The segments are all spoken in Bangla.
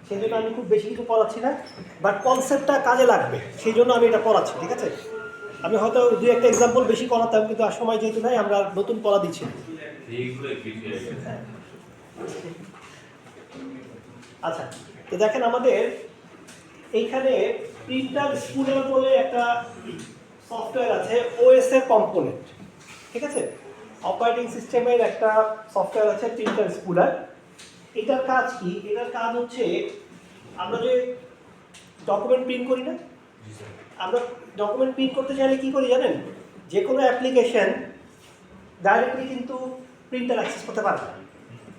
সেই জন্য আমি খুব বেশি কিছু পড়াচ্ছি না, বাট কনসেপ্টটা কাজে লাগবে সেই জন্য আমি এটা পড়াচ্ছি, ঠিক আছে? আমি হয়তো দুই একটা এক্সাম্পল বেশি করাতাম, কিন্তু আর সময় যেহেতু নাই আমরা নতুন পড়া দিচ্ছি। আচ্ছা, তো দেখেন আমাদের এইখানে প্রিন্টার স্পুলার বলে একটা সফটওয়্যার আছে, ওএস এর কম্পোনেন্ট, ঠিক আছে? অপারেটিং সিস্টেমের একটা সফটওয়্যার আছে প্রিন্টার স্পুলার। এটার কাজ কি? এটার কাজ হচ্ছে আমরা যে ডকুমেন্ট প্রিন্ট করি না, আমরা ডকুমেন্ট প্রিন্ট করতে চাইলে কি করি জানেন? যে কোনো অ্যাপ্লিকেশন ডাইরেক্টলি কিন্তু প্রিন্টার অ্যাক্সেস করতে পারে না।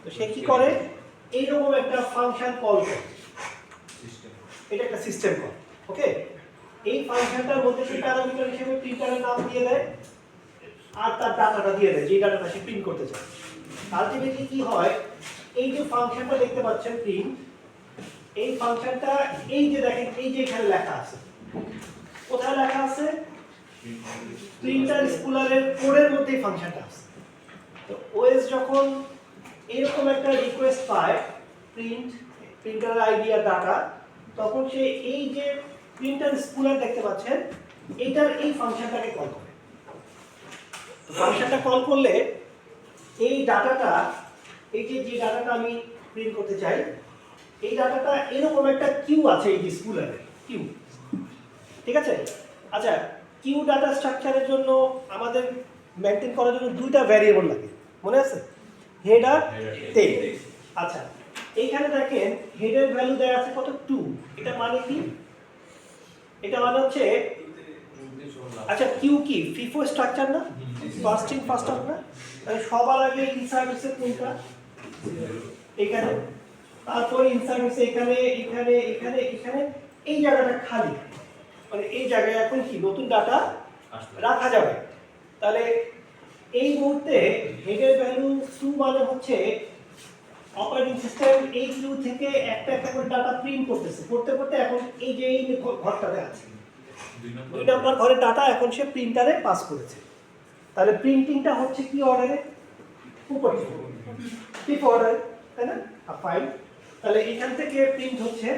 তো সে কি করে? এইরকম একটা ফাংশন কল করে, এটা একটা সিস্টেম কল, ওকে? এই ফাংশনটার মধ্যে সে প্যারামিটার হিসেবে প্রিন্টারের নাম দিয়ে দেয় আর তার ডাটাটা দিয়ে দেয়, যে ডাটাটা সে প্রিন্ট করতে চায়। আলটিমেটলি কি হয়, এই যে ফাংশনটা দেখতে পাচ্ছেন প্রিন্ট, এই ফাংশনটা এই যে দেখেন এই যে এখানে লেখা আছে, কোথায় লেখা আছে? প্রিন্টার স্পুলারের কোডের মধ্যে এই ফাংশনটা আছে। তো ওএস যখন এরকম একটা রিকোয়েস্ট পায় প্রিন্টারের আইডি আর ডাটা, তখন সে এই যে প্রিন্টার স্পুলার দেখতে পাচ্ছেন এটার এই ফাংশনটাকে কল করে। ফাংশনটা কল করলে এই ডাটাটা, এই যে ডাটাটা আমি প্রিন্ট করতে চাই, এই ডাটাটা এরকম একটা কিউ আছে, এই যে স্পুলারের কিউ, ঠিক আছে? আচ্ছা, কিউ ডাটা স্ট্রাকচারের জন্য আমাদের মেনটেন করার জন্য দুইটা ভ্যারিয়েবল লাগে, মনে আছে? হেড আর টেল। আচ্ছা, এইখানে দেখেন হেডের ভ্যালু দেওয়া আছে কত? 2। এটা মানে কি? এটা মানে হচ্ছে, আচ্ছা কিউ কি ফিফো স্ট্রাকচার না? ফার্স্ট ইন ফার্স্ট আউট না? মানে সবার আগে ইনসার্ট হচ্ছে কোনটা? এখানে, তারপর ইনসার্ট হচ্ছে এখানে এখানে এখানে এখানে, এই জায়গাটা খালি, মানে এই জায়গায় এখন কি নতুন ডাটা রাখা যাবে। তাহলে এই মুহূর্তে হেডের ভ্যালু 2 মানে হচ্ছে অপারেটিং সিস্টেম এই কিউ থেকে একটা একটা করে ডাটা প্রিন্ট করতেছে, করতে করতে এখন এই যে এই ঘরটাতে আছে 2 নম্বর ঘরের ডাটা এখন সে প্রিন্টারে পাস করেছে। তাহলে প্রিন্টিংটা হচ্ছে কি অর্ডারে? উপর ফিফ অর্ডার, তাই না? ফাইন। তাহলে এখান থেকে প্রিন্ট হচ্ছে,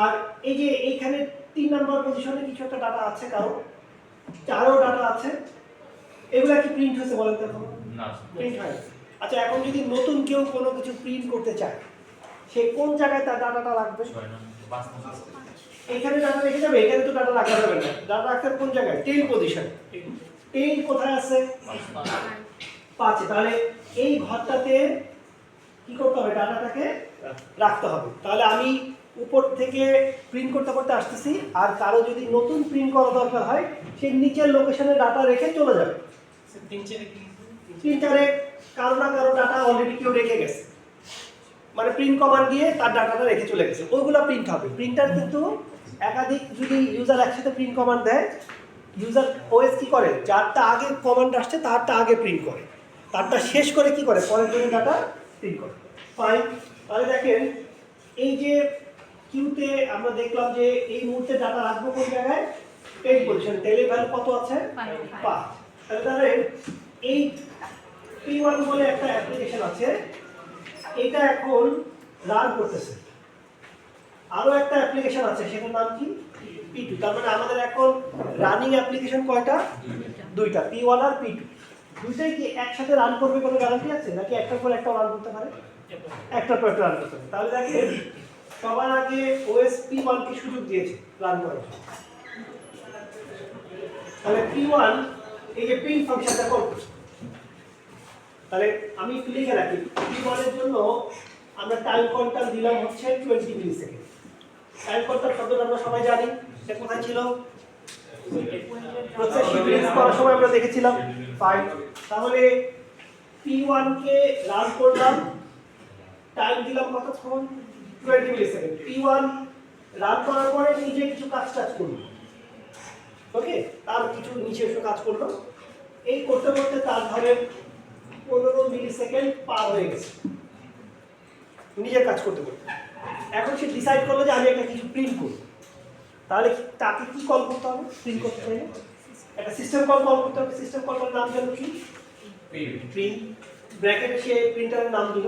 আর এই যে এইখানে 3 নম্বর পজিশনে কিছু একটা ডাটা আছে, কারো 4ও ডাটা আছে, এগুলা কি প্রিন্ট হয়েছে বলেন তো? এখন না, প্রিন্ট হয়। আচ্ছা, এখন যদি নতুন কেউ কোনো কিছু প্রিন্ট করতে চায়, সে কোন জায়গায় তার ডাটাটা রাখবে? এখানে ডাটা রেখে যাবে, এখানে তো ডাটা রাখা যাবে না। ডাটা রাখতে কোন জায়গায়? টেল পজিশন। টেল কোথায় আছে? 5। তাহলে এই ঘরটাতে কি করতে হবে? ডাটাটাকে রাখতে হবে। তাহলে আমি উপর থেকে প্রিন্ট করতে করতে আসতেছি, আর কারো যদি নতুন প্রিন্ট করা দরকার হয়, সে নিচের লোকেশনে ডাটা রেখে চলে যাবে। প্রিন্টারে কারো না কারো ডাটা অলরেডি কেউ রেখে গেছে, মানে প্রিন্ট কমান্ড দিয়ে তার ডাটাটা রেখে চলে গেছে, ওইগুলো প্রিন্ট হবে। প্রিন্টার কিন্তু একাধিক যদি ইউজার একসাথে প্রিন্ট কমান্ড দেয়, ইউজার ওএস কি করে? যারটা আগে কমান্ড আসছে তারটা আগে প্রিন্ট করে, তারটা শেষ করে কি করে? পরের জন্য ডাটা প্রিন্ট করে। ফাইন। তাহলে দেখেন এই যে কিউতে আমরা দেখলাম যে এই মুহূর্তে ডাটা রাখবো কোন জায়গায়? টেল পজিশন। টেলের ভ্যালু কত আছে? 5। তাহলে এই P1 বলে একটা অ্যাপ্লিকেশন আছে, এটা এখন রান করতেছে। আরো একটা অ্যাপ্লিকেশন আছে, সেটার নাম কি? P2। তার মানে আমাদের এখন রানিং অ্যাপ্লিকেশন কয়টা? দুইটা, P1 আর P2। দুইটাই কি একসাথে রান করবে কোনো গ্যারান্টি আছে, নাকি একটার পর একটা রান করতে পারে? একটার পর একটা রান করতে পারে। তাহলে দেখেন সবার আগে OS P1 কে সুযোগ দিয়েছে রান করার। তাহলে P1 এই যে প্রিন্ট ফাংশনটা কল করছে। তাহলে আমি একটু লিখে রাখি, P1 এর জন্য আমরা টাইম কোয়ান্টাম দিলাম হচ্ছে 20 মিলিসেকেন্ড। টাইম কোয়ান্টাম শব্দটা আমরা সবাই জানি, এটা কোথায় ছিল? প্রসেস শিডিউল করার সময় আমরা দেখেছিলাম। ফাইন। তাহলে P1 কে রান করলাম, টাইম দিলাম কতক্ষণ? 20 মিলিসেকেন্ড। P1 রান করার পরে নিজে কিছু কাজ করলো, ওকে? তার কিছু নিচে এসে কাজ করলো, এই করতে করতে তার ধরে 15 মিলিসেকেন্ড পার হয়ে গেছে নিজের কাজ করতে করতে। এখন সে ডিসাইড করলো যে আমি একটা কিছু প্রিন্ট করব। তাহলে তাকে কি কল করতে হবে? প্রিন্ট করতে চাইলে একটা সিস্টেম কল করতে হবে। সিস্টেম কলের নাম জানো কি? প্রিন্ট। ব্র্যাকেটে সে প্রিন্টারের নাম দিল,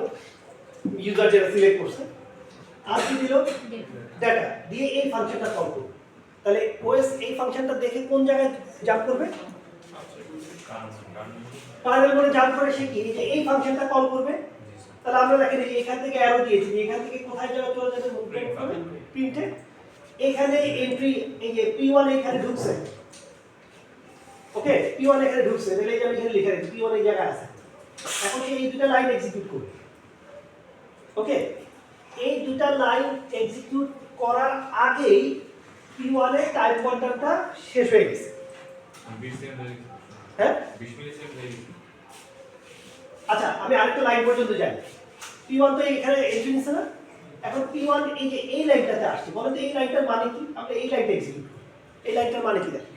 ইউজার যেটা সিলেক্ট করছে। আর কি দিল ডাটা দিয়ে এই ফাংশনটা কল করবে। তাহলে ওএস এই ফাংশনটা দেখে কোন জায়গায় জাম্প করবে, প্যারালাল করে জাম্প করে সে কি যে এই ফাংশনটা কল করবে। তাহলে আমরা দেখেন এই এখান থেকে অ্যারো দিয়েছি, এখান থেকে কোথায় যাবে চলে যাবে প্রিন্টে। এখানে এন্ট্রি এই যে p1 এখানে ঢুকছে, ওকে p1 এখানে ঢুকছে, তাহলে আমি এখানে লিখে রাখি p1 এই জায়গায় আছে। এখন এই দুটো লাইন এক্সিকিউট করবে, ওকে এই দুটো লাইন এক্সিকিউট করার আগেই p1 এর টাইম কোয়ান্টামটা শেষ হয়ে গেছে। 20 সেকেন্ড হয়ে গেছে। হ্যাঁ 20 মিলি সেকেন্ড হয়ে গেছে। আচ্ছা আমি আরেকটা লাইন পর্যন্ত যাই। p1 তো এখানে এন্ট্রি নিছে না, এখন p1 এই যে এই লাইনটাতে আসছে, বলেন তো এই লাইনটার মানে কি? আমরা এই লাইনটা এক্সিকিউট করি, এই লাইনটার মানে কি দেখেন,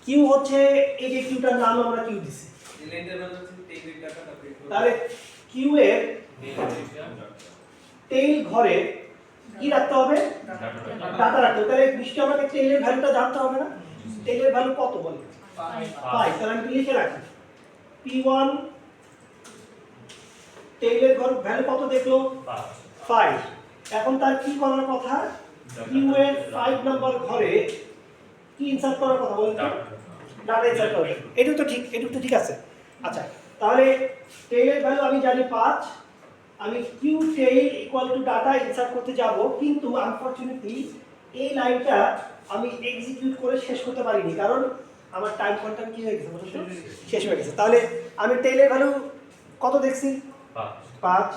কিউ হচ্ছে এই যে কিউটার নাম আমরা কিউ দিছি, এই লাইনটার মানে হচ্ছে টেইল ডাটাটা প্রিন্ট করবে। তাহলে কিউ এর টেইল ঘরে কি রাখতে হবে, ডাটা রাখতে হবে। তাহলে নিশ্চয়ই আমাকে টেইলের ভ্যালুটা জানতে হবে না, টেইলের ভ্যালু কত বলে 5, তাহলে আমি লিখে রাখি p1 টেইলের ঘর ভ্যালু কত দেখলো 5। এখন তার কি করার কথা, কিউ এর 5 নাম্বার ঘরে কি ইনসার্ট করার কথা বলেন তো, ডাটা ইনসার্ট করবে। এটা তো ঠিক আছে। আচ্ছা তাহলে টেইলের ভ্যালু আমি জানি 5, আমি queue tail equal to data insert করতে যাব, কিন্তু আনফরচুনেটলি এই লাইনটা আমি এক্সিকিউট করে শেষ করতে পারিনি, কারণ আমার টাইম কোয়ান্টাম কি হয়ে গেছে বলুন তো, শেষ হয়ে গেছে। তাহলে আমি টেইলের ভ্যালু কত দেখছি 5,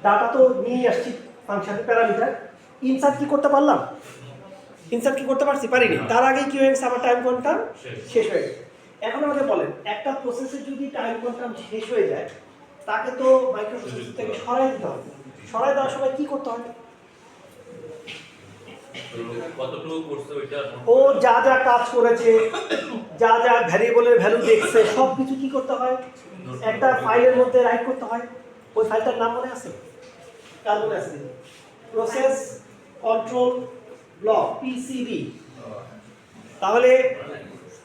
ডাটা তো নিয়ে আসছি ফাংশনের প্যারামিটার, ইনসার্ট কি করতে পারলাম, ইনসার্ট কি করতে পারছি, পারিনি। তার আগে কি হয়ে গেছে, আমার টাইম কোয়ান্টাম শেষ হয়ে গেছে। এখন আমাকে বলেন একটা প্রসেসের যদি টাইম কোয়ান্টাম শেষ হয়ে যায় তাকে তো মাইক্রোপ্রসেসর থেকে সরাই দিতে হবে, সরাই দেওয়ার সময় কি করতে হবে, কতটুকু করছে ওইটা ও যা যা কাজ করেছে, যা যা ভ্যারিয়েবলের ভ্যালু দেখছে সব কিছু কি করতে হয়, একটা ফাইলের মধ্যে রাইট করতে হয়। ওই ফাইলটার নাম মনে আছে, কার মনে আছে, প্রসেস কন্ট্রোল ব্লক পিসিবি। তাহলে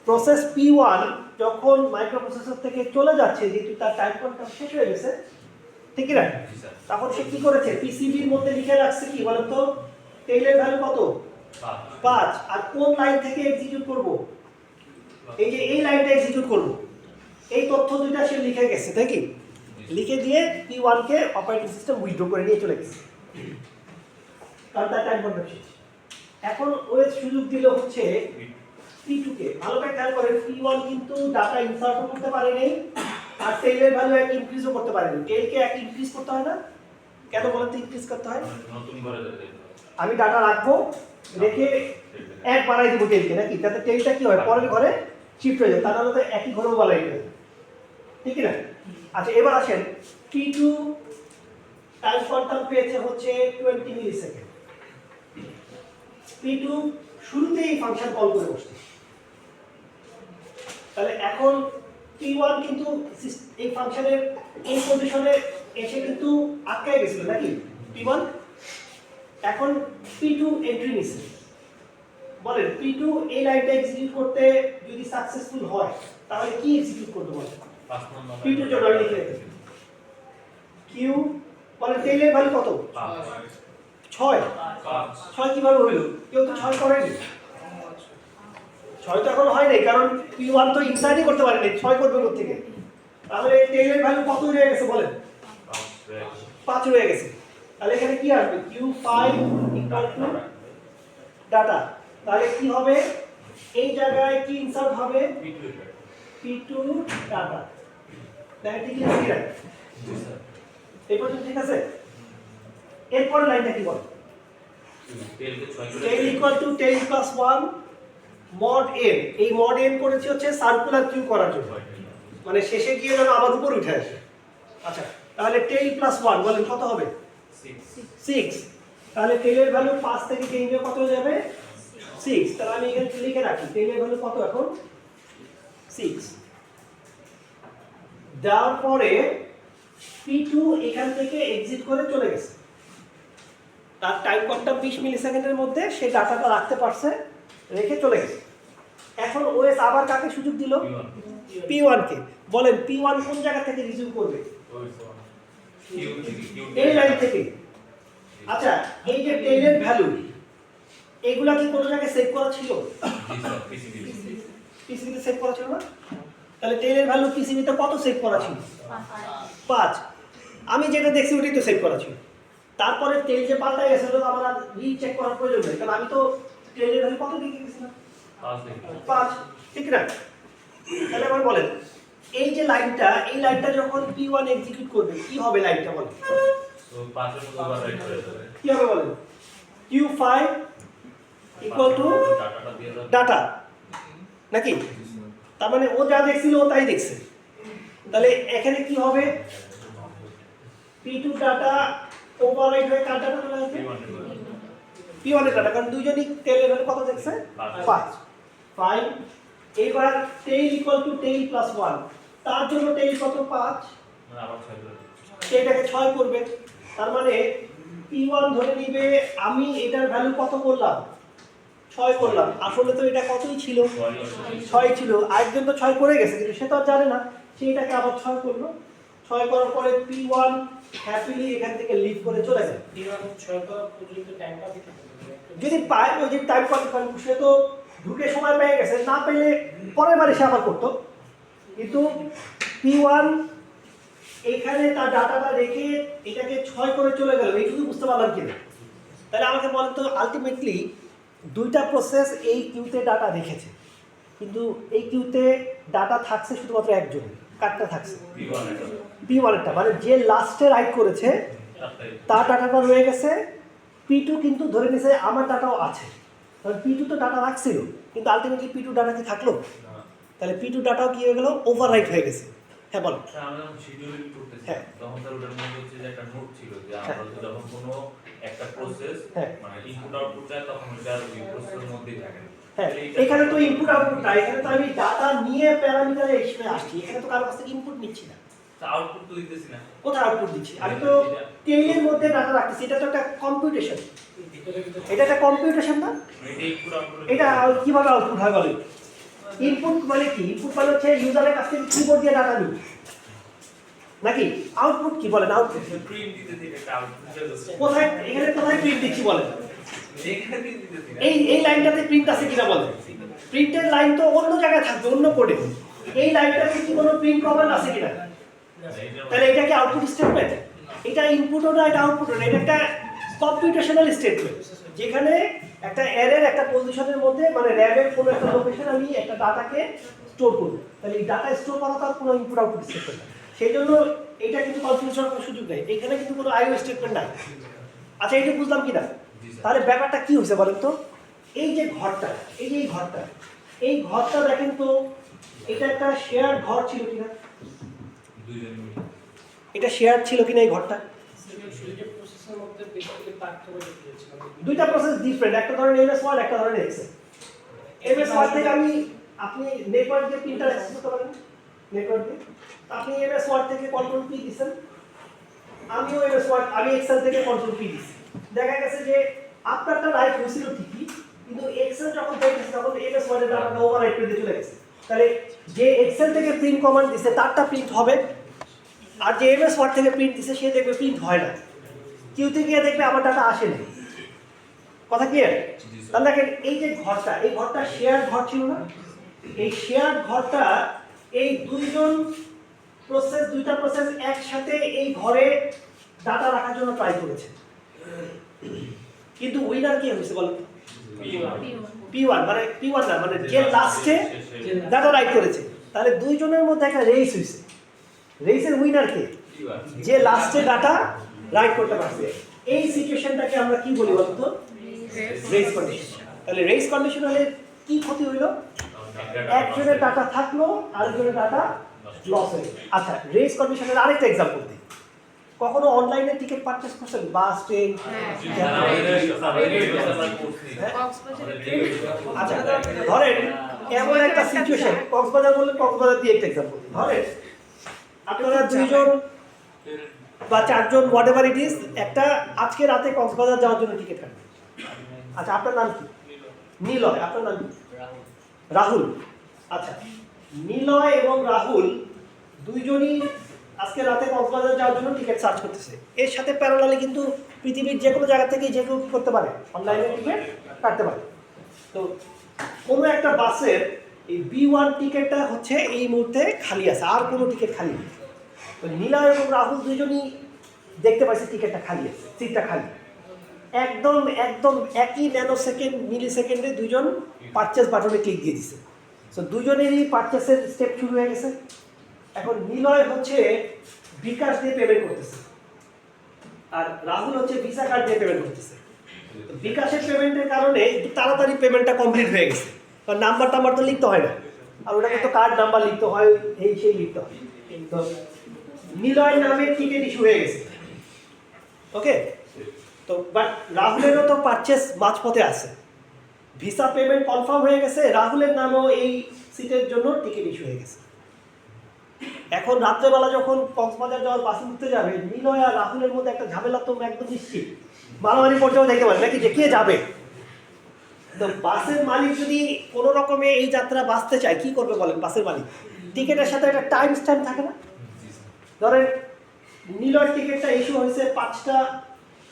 প্রসেস p1 যখন মাইক্রোপ্রসেসর থেকে চলে যাচ্ছে, যেহেতু তার টাইম কোয়ান্টাম শেষ হয়ে গেছে, ঠিক না, তখন সে কি করেছে পিসিবির মধ্যে লিখে রাখছে কি বলেন তো, টেইলের ভ্যালু কত 5, আর কোন লাইন থেকে এক্সিকিউট করব, এই যে এই লাইনটা এক্সিকিউট করব, এই তথ্য দুইটা সে লিখে গেছে, তাই কি, লিখে দিয়ে p1 কে অপারেটিং সিস্টেম উইথড্র করে নিয়ে চলে গেছে, কারণ তার টাইম কোয়ান্টাম শেষ। এখন ওএস সুযোগ দিল হচ্ছে p2 কে। ভালো করে খেয়াল করেন, p1 কিন্তু ডাটা ইনসার্টও করতে পারে নাই, আর টেইলের ভ্যালু এক ইনক্রিজও করতে পারে নাই। টেইলকে এক ইনক্রিজ করতে হয় না, কেন বলেন তো ইনক্রিজ করতে হয়, নতুন করে দিতে আমি ডাটা রাখবো, রেখে এক বানাই দিব টেইলকে, নাকি, তাতে টেইলটা কি হয় পরের ঘরে শিফট হয়ে যায়, তার নাহলে তো একই ঘরেও বানাই দেবে, ঠিক না। আচ্ছা এবার আসেন p2 টাইম কোয়ান্টাম পেয়েছে হচ্ছে 20 মিলি সেকেন্ড। p2 শুরুতেই ফাংশন কল করে বসছে, তাহলে এখন p1 কিন্তু এই ফাংশনের এই পজিশনে এসে কিন্তু আটকে গেছিল, নাকি p1, এখন p2 এন্ট্রি নিছে। বলেন p2 এই লাইনটা এক্সিকিউট করতে যদি সাকসেসফুল হয় তাহলে কি এক্সিকিউট করতে বলেন, 5 নম্বর p2 জন্য আমি লিখে রেখেছি কিউ, বলেন টেইলের ভ্যালু কত 6, 6 কিভাবে হইল, কেউ তো 6 করেনি, 6 তো এখন হয় নাই, কারণ p1 তো ইনসার্টই করতে পারেনি, 6 করবে কোথা থেকে, তাহলে টেইলের ভ্যালু কত হয়ে গেছে বলেন 5 হয়ে গেছে। তাহলে এখানে কি আসবে q5 ইকুয়াল টু ডাটা, তাহলে কি হবে এই জায়গায় কি ইনসার্ট হবে p2 ডাটা, তাহলে ঠিক আছে কি রাখি এই পর্যন্ত, ঠিক আছে। এরপর লাইনটা কি বল, tail equal to tail plus 1 mod n, এই মড n করেছি হচ্ছে সার্কুলার কিউ করার জন্য, মানে শেষে গিয়ে যেন আবার উপর উঠে আসে। আচ্ছা তাহলে টেইল প্লাস 1 বলেন কত হবে 6, তাহলে টেইলের ভ্যালু 5 থেকে চেঞ্জ হয়ে কত হয়ে যাবে 6, তাহলে আমি এখানে লিখে রাখি টেইলের ভ্যালু কত এখন 6। দেওয়ার পরে p2 এখান থেকে এক্সিট করে চলে গেছে, তার টাইম কোয়ান্টাম 20 মিলি সেকেন্ডের মধ্যে সে ডাটাটা রাখতে পারছে, রেখে চলে গেছে। এখন ওএস আবার কাকে সুযোগ দিল p1 কে, বলেন p1 কোন জায়গা থেকে রিজিউম করবে, এই লাইন থেকে, আচ্ছা এই যে টেইলের ভ্যালু এগুলা কি কোনো জায়গায় সেভ করা ছিল? জি স্যার পিসিবি পিসিবিতে সেভ করা ছিল না? তাহলে টেইলের ভ্যালু পিসিবিতে কত সেভ করা ছিল? 5। আমি যেটা দেখছি ওটাই তো সেভ করা ছিল। তারপরে টেইল যে পাল্টাই গেছে ওটা তো আমার রিচেক করার প্রয়োজন নেই, কারণ আমি তো টেইলের ভ্যালু কত লিখে গেছিলাম? 5, ঠিক না? তাহলে আবার বলেন এই যে লাইনটা, এই লাইনটা যখন P1 এক্সিকিউট করবে কি হবে লাইনটা বলেন? তো 5 এর মতো ওভাররাইট হয়ে যাবে। কি হবে বলেন? Q5 ইকুয়াল টু ডাটাটা দিয়ে দাও। ডাটা নাকি? তার মানে ও যা দেখছিল ও তাই দেখছে। তাহলে এখানে কি হবে? P2 ডাটা ওভাররাইট হয়ে কার ডাটা চলে আসবে? P1 এর ডাটা, কারণ দুইজনই টেইলের ভ্যালু কত দেখছে? 5। ফাইন। এবার tail equal to tail plus 1, তার জন্য টেইল কত? 5, মানে আবার 6 করে। এটাকে 6 করবে। তার মানে P1 ধরে নিবে আমি এটার ভ্যালু কত করলাম? 6 করলাম। আসলে তো এটা কতই ছিল? 6 ছিল। আরেকজন তো 6 করে গেছে কিন্তু সে তো আর জানে না, সে এটাকে আবার 6 করলো। 6 করার পরে P1 হ্যাপিলি এখান থেকে লিভ করে চলে গেল। যদি পায় ওই যে টাইম কনফার্ম, সে তো ঢুকে সময় পেয়ে গেছে, না পেলে পরের বারে সে আবার করতো। কিন্তু P1 এখানে তার ডাটাটা রেখে এটাকে 6 করে চলে গেল, এইটুকু বুঝতে পারলাম কিনা? তাহলে আমাকে বলেন তো আলটিমেটলি দুইটা প্রসেস এই কিউতে ডাটা রেখেছে, কিন্তু এই কিউতে ডাটা থাকছে শুধুমাত্র একজনের। কারটা থাকছে? P1 এরটা, মানে যে লাস্টে রাইট করেছে তার ডাটাটা রয়ে গেছে। P2 কিন্তু ধরে নিয়েছে আমার ডাটাও আছে, কারণ P2 তো ডাটা রাখছিল, কিন্তু আলটিমেটলি P2 ডাটা কি থাকলো? তাহলে P2 ডাটাও কি হয়ে গেল? ওভাররাইট হয়ে গেছে। হ্যাঁ বলো। স্যার আমরা যখন শিডিউলিং করতেছি হ্যাঁ। তখন স্যার ওটার মধ্যে হচ্ছে যে একটা নোট ছিল যে হ্যাঁ। আমরা হচ্ছে যখন কোনো একটা প্রসেস হ্যাঁ। মানে ইনপুট আউটপুট যায় তখন ওটা ওই প্রসেসের মধ্যেই থাকে। হ্যাঁ, এখানে তো ইনপুট আউটপুট না, এখানে তো আমি ডাটা নিয়ে প্যারামিটারে এসে আসছি, এখানে তো কারো কাছ থেকে ইনপুট নিচ্ছি না। আউটপুট তো দিতেছি না। কোথায় আউটপুট দিচ্ছি? আমি তো টেইলের মধ্যে ডাটা রাখতেছি, এটা তো একটা কম্পিউটেশন। এটা একটা কম্পিউটেশন না? এটা ইনপুট আউটপুট এটা কিভাবে আউটপুট হয় বলেন? ইনপুট মানে কি? ইনপুট মানে হচ্ছে ইউজারের কাছ থেকে কিবোর্ড দিয়ে ডাটা নিই নাকি? আউটপুট কি বলেন? আউটপুট প্রিন্ট দিতেছি একটা আউটপুট যাচ্ছে। কোথায়? এখানে কোথায় প্রিন্ট দিচ্ছি বলেন? এখানে প্রিন্ট দিতেছি না। এই লাইনটাতে প্রিন্ট আছে কিনা বলেন? প্রিন্টের লাইন তো অন্য জায়গায় থাকবে, অন্য কোডে। এই লাইনটাতে কি কোনো প্রিন্ট কমান্ড আছে কিনা? তাহলে এটা কি আউটপুট স্টেটমেন্ট? এটা ইনপুটও না, এটা আউটপুটও না, এটা একটা কম্পিউটেশনাল স্টেটমেন্ট, যেখানে একটা অ্যারের একটা পজিশনের মধ্যে মানে র্যামের কোনো একটা লোকেশন আমি একটা ডাটাকে স্টোর করব। তাহলে এই ডাটা স্টোর করা তার কোনো ইনপুট আউটপুট স্টেটমেন্ট না। সেই জন্য এটা কিন্তু কনফিউশন করার সুযোগ নেই, এখানে কিন্তু কোনো আইও স্টেটমেন্ট নাই। আচ্ছা এটা বুঝলাম কিনা? তাহলে ব্যাপারটা কি হয়েছে বলেন তো? এই যে ঘরটা, এই যে এই ঘরটা দেখেন তো, এটা একটা শেয়ার ঘর ছিল কিনা? দুইজন মিলে। এটা শেয়ার ছিল কিনা এই ঘরটা? দুইটা প্রসেস ডিফারেন্ট, একটা ধরেন এমএস ওয়ার্ড, একটা ধরেন এক্সেল। এমএস ওয়ার্ড থেকে আপনি নেটওয়ার্ক দিয়ে প্রিন্টার অ্যাক্সেস করতে পারেন, নেটওয়ার্ক দিয়ে আপনি এমএস ওয়ার্ড থেকে কন্ট্রোল পি দিবেন, আমিও এমএস ওয়ার্ড, আমি এক্সেল থেকে কন্ট্রোল পি দিছি। দেখা গেছে যে আপনারটা রাইট হয়েছিল ঠিকই, কিন্তু এক্সেল যখন দেখেছে তখন এমএস ওয়ার্ডের ডাটাটা ওভাররাইট করে দিয়ে চলে গেছে। তাহলে যে এক্সেল থেকে প্রিন্ট কমান্ড দিছে তারটা প্রিন্ট হবে, আর যে এমএস ওয়ার্ড থেকে প্রিন্ট দিছে সে দেখবে প্রিন্ট হয় না। কিউতে গিয়ে দেখবে আমার ডাটা আসেনি। কথা ক্লিয়ার? তাহলে দেখেন এই যে ঘরটা, এই ঘরটা শেয়ার ঘর ছিল না? এই শেয়ার ঘরটা এই দুইটা প্রসেস একসাথে এই ঘরে ডাটা রাখার জন্য ট্রাই করেছে, কিন্তু উইনার কে হয়েছে বলেন? P1, মানে P1 না, মানে যে লাস্টে ডাটা রাইট করেছে। তাহলে দুইজনের মধ্যে একটা রেস হয়েছে। রেসের উইনার কে? যে লাস্টে ডাটা রাইট করতে পারছে। এই সিচুয়েশনটাকে আমরা কি বলি বলতো? Race condition. তাহলে রেস কন্ডিশন হলে কি ক্ষতি হইলো? একজনের ডাটা থাকলো, আরেকজনের ডাটা লস হয়ে গেল। আচ্ছা রেস কন্ডিশনের আরেকটা एग्जांपल দিই। কখনো অনলাইনে টিকিট পারচেজ করছেন? বাস, ট্রেন? আচ্ছা ধরেন এমন একটা সিচুয়েশন, কক্সবাজার বললেন, কক্সবাজার দিয়ে একটা एग्जांपल দিই। ধরেন আপনারা দুইজন বা চারজন হোয়াটএভার ইট ইজ একটা আজকে রাতে কক্সবাজার যাওয়ার জন্য টিকিট কাটবেন। আচ্ছা আপনার নাম কি? নিলয়। আপনার নাম কি? রাহুল। আচ্ছা নিলয় এবং রাহুল দুইজনই আজকে রাতে কক্সবাজার যাওয়ার জন্য টিকিট সার্চ করতেছে। এর সাথে প্যারালালি কিন্তু পৃথিবীর যে কোনো জায়গা থেকে যে কেউ কী করতে পারে, অনলাইনে টিকিট কাটতে পারে। তো কোনো একটা বাসের এই B1 টিকিটটা হচ্ছে এই মুহূর্তে খালি আছে, আর কোনো টিকিট খালি নেই। তো নিলয় এবং রাহুল দুজনই দেখতে পাইছে টিকিটটা খালি আছে, সিটটা খালি। একদম একদম একই ন্যানো সেকেন্ড মিলি সেকেন্ডে দুজন পারচেস বাটনে ক্লিক দিয়ে দিছে। সো দুজনেরই পারচেসের স্টেপ শুরু হয়ে গেছে। এখন নিলয় হচ্ছে বিকাশ দিয়ে পেমেন্ট করতেছে, আর রাহুল হচ্ছে ভিসা কার্ড দিয়ে পেমেন্ট করতেছে। তো বিকাশের পেমেন্টের কারণে একটু তাড়াতাড়ি পেমেন্টটা কমপ্লিট হয়ে গেছে, কারণ নাম্বার টাম্বার তো লিখতে হয় না, আর ওটাকে তো কার্ড নাম্বার লিখতে হয়, এই সেই লিখতে হয়। তো নিলয়ের নামে টিকিট ইস্যু হয়ে গেছে, ওকে। তো বাট রাহুলেরও তো পারচেস মাঝপথে আছে, ভিসা পেমেন্ট কনফার্ম হয়ে গেছে, রাহুলের নামও এই সিটের জন্য টিকিট ইস্যু হয়ে গেছে। এখন রাত্রেবেলা যখন কক্সবাজার যাওয়ার বাসে উঠতে যাবে, নিলয় আর রাহুলের মধ্যে একটা ঝামেলা তো একদম নিশ্চিত, মারামারি পর্যায়েও দেখতে পারে নাকি যে কে যাবে। তো বাসের মালিক যদি কোনো রকমে এই যাত্রা বাঁচতে চায়, কি করবে বলেন? বাসের মালিক টিকিটের সাথে একটা টাইম স্ট্যাম্প থাকে না? ধরেন নিলয়ের টিকিটটা ইস্যু হয়েছে 5টা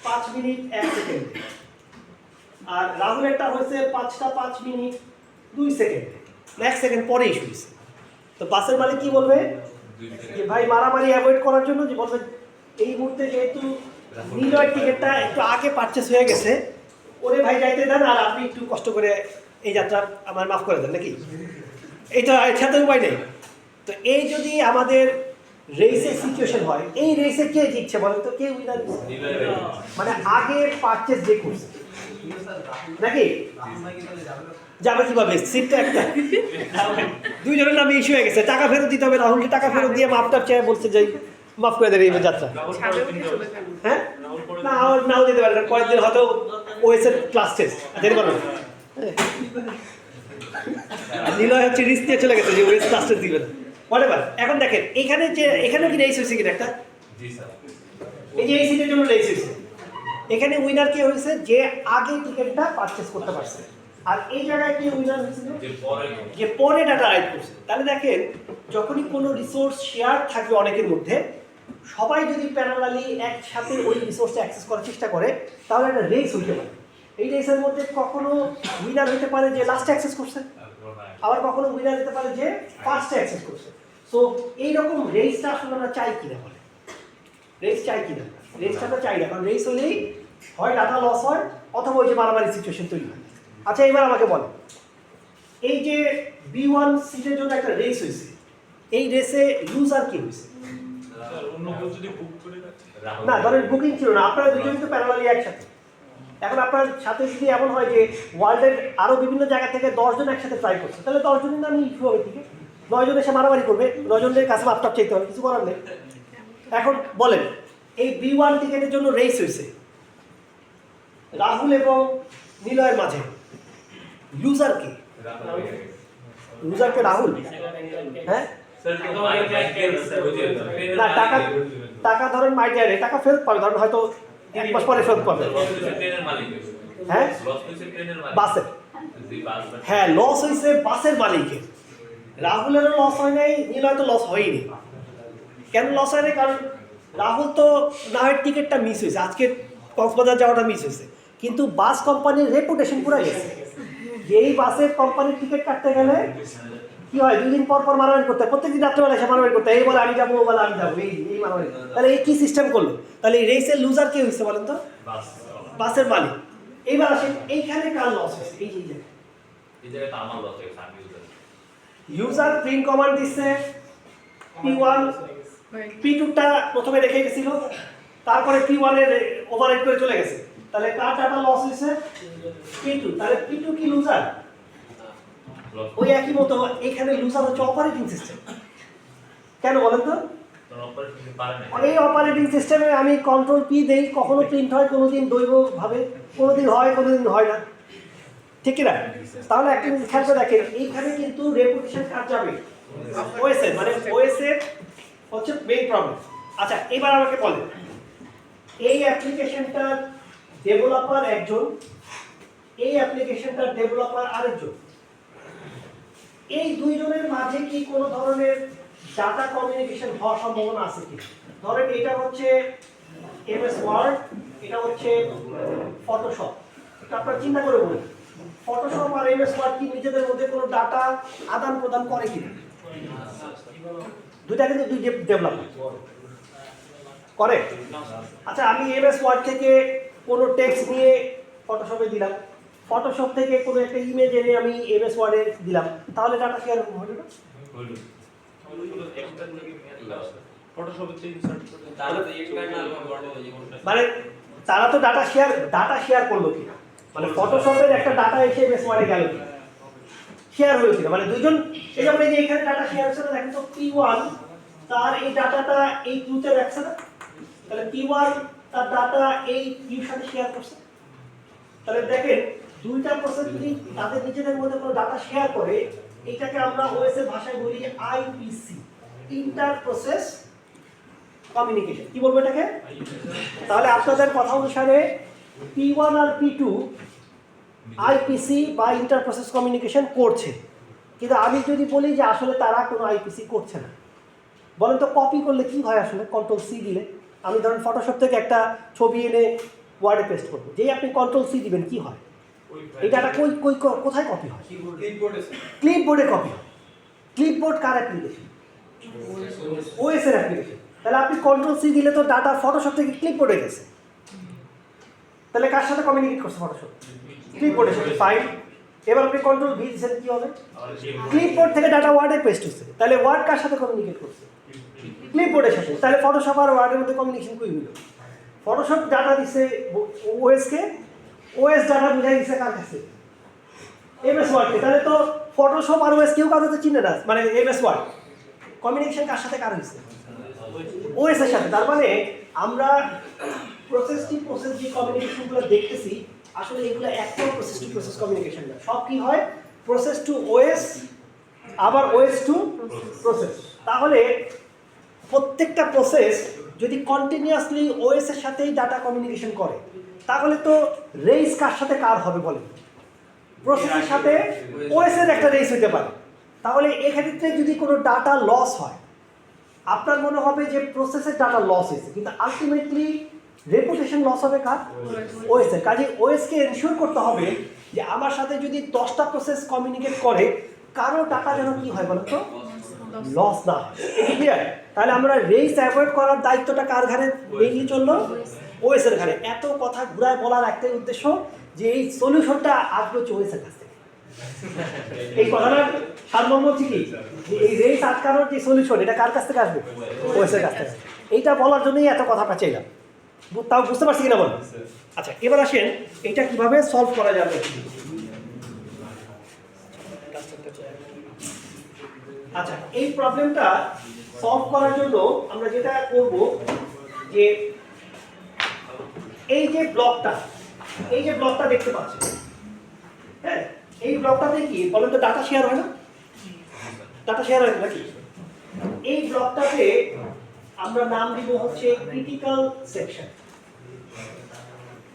5 মিনিট 1 সেকেন্ড, আর রাহুলেরটা হয়েছে 5টা 5 মিনিট 2 সেকেন্ড, 1 সেকেন্ড পরে ইস্যু হয়েছে। তো বাসের মালিক কি বলবে যে ভাই মারামারি অ্যাভয়েড করার জন্য, যে বলবে এই মুহূর্তে যেহেতু নিলয়ের টিকিটটা একটু আগে পারচেস হয়ে গেছে, ওরে ভাই যাইতে দেন, আর আপনি একটু কষ্ট করে এই যাত্রা আমার মাফ করে দেন নাকি, এইটা সাথে উপায় নেই। তো এই যদি আমাদের রেসের সিচুয়েশন হয়, এই রেসে কে জিতছে বলেন তো? কে উইনার? মানে আগে পারচেস যে করছে নাকি যাবে কিভাবে? সিটটা একটা, দুইজনের নামে ইস্যু হয়ে গেছে, টাকা ফেরত দিতে হবে, রাহুলকে টাকা ফেরত দিয়ে মাপটা চেয়ে বলছে যে মাফ করে দেবে এই যাত্রা। হ্যাঁ না, নাও দিতে পারে, কয়েকদিন হয়তো ওএসের ক্লাস টেস্ট যেতে পারবে। নিলয় হচ্ছে রিস্ক নিয়ে চলে গেছে যে ওএস ক্লাস টেস্ট দিবে না, হোয়াটএভার। এখন দেখেন এখানে যে এখানেও কি রেস হয়েছে কিনা একটা, এই যে এই সিটের জন্য রেস হয়েছে, এখানে উইনার কে হয়েছে যে আগে টিকিটটা পারচেস করতে পারছে, আর এই জায়গায় কি উইনার হয়েছিল যে পরে ডাটা রাইট করছে। তাহলে দেখেন যখনই কোনো রিসোর্স শেয়ার থাকবে অনেকের মধ্যে, সবাই যদি প্যারালালি একসাথে ওই রিসোর্সটা অ্যাক্সেস করার চেষ্টা করে, তাহলে একটা রেস হইতে পারে। এই রেসের মধ্যে কখনো উইনার হতে পারে যে লাস্টে অ্যাক্সেস করছে, আবার কখনো উইনার হতে পারে যে ফার্স্টে অ্যাক্সেস করছে। সো এইরকম রেসটা আসলে আমরা চাই কিনা বলে, রেস চাই কিনা? রেসটা তো চাই না, কারণ রেস হলেই হয় ডাটা লস হয়, অথবা ওই যে মারামারি সিচুয়েশন তৈরি হয়। আচ্ছা এবার আমাকে বলেন, এই যে B1 সিটের জন্য একটা রেস হয়েছে, এই রেসে ইউজার কি হয়েছে? না ধরেন বুকিং ছিল না, আপনারা দুজনই তো প্যারালালি একসাথে। এখন আপনার সাথে যদি এমন হয় যে ওয়ার্ল্ডের আরও বিভিন্ন জায়গা থেকে 10 জন একসাথে ট্রাই করছে, তাহলে 10 জনের নামই ইস্যু হবে, ঠিক আছে? 9 জন এসে মারামারি করবে, 9 জনের কাছে মাপটাপ চাইতে হবে, কিছু করার নেই। এখন বলেন এই B1 টিকেটের জন্য রেস হয়েছে রাহুল এবং নিলয়ের মাঝে, ইউজার কে? ইউজারকে রাহুল, হ্যাঁ না, টাকা টাকা ধরেন মাইডিয়ারে টাকা ফেরত পাবে, ধরেন হয়তো 1 মাস পরে ফেরত পাবে। হ্যাঁ বাসের, হ্যাঁ লস হয়েছে বাসের মালিকের, রাহুলেরও লস হয় নাই, নিলয় তো লস হয়নি। কেন লস হয়নি? কারণ রাহুল তো না হয় টিকিটটা মিস হয়েছে, আজকে কক্সবাজার যাওয়াটা মিস হয়েছে, কিন্তু বাস কোম্পানির রেপুটেশন পুরো গেছে। এই বাসের কোম্পানির টিকিট কাটতে গেলে কি হয়, 2 দিন পর পর মারামারি করতে হয়, প্রত্যেকদিন রাত্রেবেলা এসে মারামারি করতে হয়, এই বলে আমি যাবো, ও বলে আমি যাবো, এই মারামারি। তাহলে এই কি সিস্টেম করলো? তাহলে এই রেসের লুজার কে হয়েছে বলেন তো? বাসের মালিক। এইবার আসেন এইখানে কার লস হয়েছে? এই জায়গায় আমার লস হয়েছে, আমি ইউজার প্রিন্ট কমান্ড দিচ্ছে, P1 P2টা প্রথমে রেখে গেছিল, তারপরে P1 এর ওভাররাইট করে চলে গেছে, তাহলে কার ডাটা লস হয়েছে? P2। তাহলে P2 কি লুজার? ওই একই মতো এখানে লুজার হচ্ছে অপারেটিং সিস্টেম। কেন বলেন তো? এই অপারেটিং সিস্টেমে আমি কন্ট্রোল P দেই, কখনো প্রিন্ট হয়, কোনোদিন দৈবভাবে, কোনোদিন হয়, কোনোদিন হয় না, ঠিক না? তাহলে একটা জিনিস খেয়াল করে দেখেন, এইখানে কিন্তু রেপুটেশন কার যাবে? ওএসএর, মানে ওএসএর হচ্ছে মেইন প্রবলেম। আচ্ছা এবার আমাকে বলেন, এই অ্যাপ্লিকেশনটার ডেভেলপার একজন, এই অ্যাপ্লিকেশনটার ডেভেলপার আরেকজন, এই দুইজনের মাঝে কি কোনো ধরনের ডাটা কমিউনিকেশন হওয়ার সম্ভাবনা আছে কি? ধরেন এটা হচ্ছে MS ওয়ার্ড, এটা হচ্ছে ফটোশপ। এটা আপনারা চিন্তা করে বলুন, ফটোশপ আর এমএস ওয়ার্ড কি নিজেদের মধ্যে কোনো ডাটা আদান প্রদান করে কিনা? দুইটা কিন্তু দুই ডেভেলপমেন্ট করে। আচ্ছা, আমি এমএস ওয়ার্ড থেকে কোনো টেক্সট নিয়ে ফটোশপে দিলাম, ফটোশপ থেকে কোনো একটা ইমেজ এনে আমি এমএস ওয়ার্ডে দিলাম, তাহলে ডাটা শেয়ার হলো না? মানে তারা তো ডাটা শেয়ার করলো কিনা, মানে ফটোশপের একটা ডাটা এসে এমএস ওয়ার্ডে গেল কিনা, শেয়ার হলো কিনা, মানে দুইজন এই যেমন এই যে এখানে ডাটা শেয়ার হচ্ছে না, দেখেন তো P1 তার এই ডাটাটা এই কিউতে রাখছে না, তাহলে P1 তার ডাটা এই কিউর সাথে শেয়ার করছে। তাহলে দেখেন দুইটা প্রসেস যদি তাদের নিজেদের মধ্যে কোনো ডাটা শেয়ার করে, এটাকে আমরা ওএস এর ভাষায় বলি আইপিসি, ইন্টার প্রসেস কমিউনিকেশন। কি বলবো এটাকে? তাহলে আপনাদের কথা অনুসারে P1 আর P2 আইপিসি বা ইন্টার প্রসেস কমিউনিকেশন করছে, কিন্তু আমি যদি বলি যে আসলে তারা কোনো আইপিসি করছে না, বলেন তো কপি করলে কি হয়? আসলে কন্ট্রোল সি দিলে, আমি ধরেন ফটোশপ থেকে একটা ছবি এনে ওয়ার্ডে পেস্ট করবো, যেই আপনি কন্ট্রোল সি দিবেন কি হয়? এই ডাটা কোথায় কপি হয়? ক্লিপবোর্ডে কপি হয়। ক্লিপবোর্ড কার অ্যাপ্লিকেশন? ওএস এর অ্যাপ্লিকেশন। তাহলে আপনি কন্ট্রোল সি দিলে তো ডাটা ফটোশপ থেকে ক্লিপবোর্ডে গেছে, তাহলে কার সাথে কমিউনিকেট করছে ফটোশপ? ক্লিপবোর্ডের সাথে। ফাইল। এবার আপনি কন্ট্রোল ভি দিয়েছেন, কি হবে? ক্লিপবোর্ড থেকে ডাটা ওয়ার্ডে পেস্ট হচ্ছে, তাহলে ওয়ার্ড কার সাথে কমিউনিকেট করছে? ক্লিপবোর্ডের সাথে। তাহলে ফটোশপ আর ওয়ার্ডের মধ্যে কমিউনিকেশন কই হলো? ফটোশপ ডাটা দিছে ওএস কে, ওএস ডাটা বুঝাই দিছে কার কাছে? এমএস ওয়ার্ডকে। তাহলে তো ফটোশপ আর ওএস কেউ কারো তো চিনে না, মানে এমএস ওয়ার্ড কমিউনিকেশন কার সাথে কার হয়েছে? ওএস এর সাথে। তার মানে আমরা প্রসেস যে কমিউনিকেশনগুলো দেখতেছি, আসলে এগুলো একদম প্রসেস টু প্রসেস কমিউনিকেশন না। সব কি হয়? প্রসেস টু ওএস, আবার ওএস টু প্রসেস। তাহলে প্রত্যেকটা প্রসেস যদি কন্টিনিউয়াসলি ওএস এর সাথেই ডাটা কমিউনিকেশন করে, তাহলে তো রেস কার সাথে কার হবে বলেন? প্রসেসের সাথে ওএস এর একটা রেস হতে পারে। তাহলে এক্ষেত্রে যদি কোনো ডাটা লস হয়, আপনার মনে হবে যে প্রসেসের ডাটা লস হয়েছে, কিন্তু আলটিমেটলি রেপুটেশন লস হবে কার? ওএস এর। কাজে ওএস কে এনশিওর করতে হবে যে আমার সাথে যদি 10টা প্রসেস কমিউনিকেট করে, কারো ডাটা যেন কি হয় বলেন তো? লস না হয়। ক্লিয়ার? তাহলে আমরা রেস অ্যাভয়েড করার দায়িত্বটা কার ঘাড়ে মেইনলি চললো? ওএস এর ঘাড়ে। এত কথা ঘুরায় বলার একটাই উদ্দেশ্য যে এই সলিউশনটা আসবে হচ্ছে ওএস এর কাছ থেকে। এই কথাটা সারমর্ম হচ্ছে কি, এই রেস আটকানোর যে সলিউশন, এটা কার কাছ থেকে আসবে? ওএস এর কাছ থেকে। এইটা বলার জন্যই এত কথাটা চাইলাম। তাও বুঝতে পারছি কিনা বল? আচ্ছা, এবার আসেন এটা কিভাবে সলভ করা যাবে। আচ্ছা, এই প্রবলেমটা সলভ করার জন্য আমরা যেটা করব, যে এই যে ব্লকটা দেখতে পাচ্ছেন, হ্যাঁ, এই ব্লকটাতে কি বলেন তো ডাটা শেয়ার হয় না? ডাটা শেয়ার হয় নাকি? এই ব্লকটাতে আমরা নাম দিব হচ্ছে ক্রিটিক্যাল সেকশন।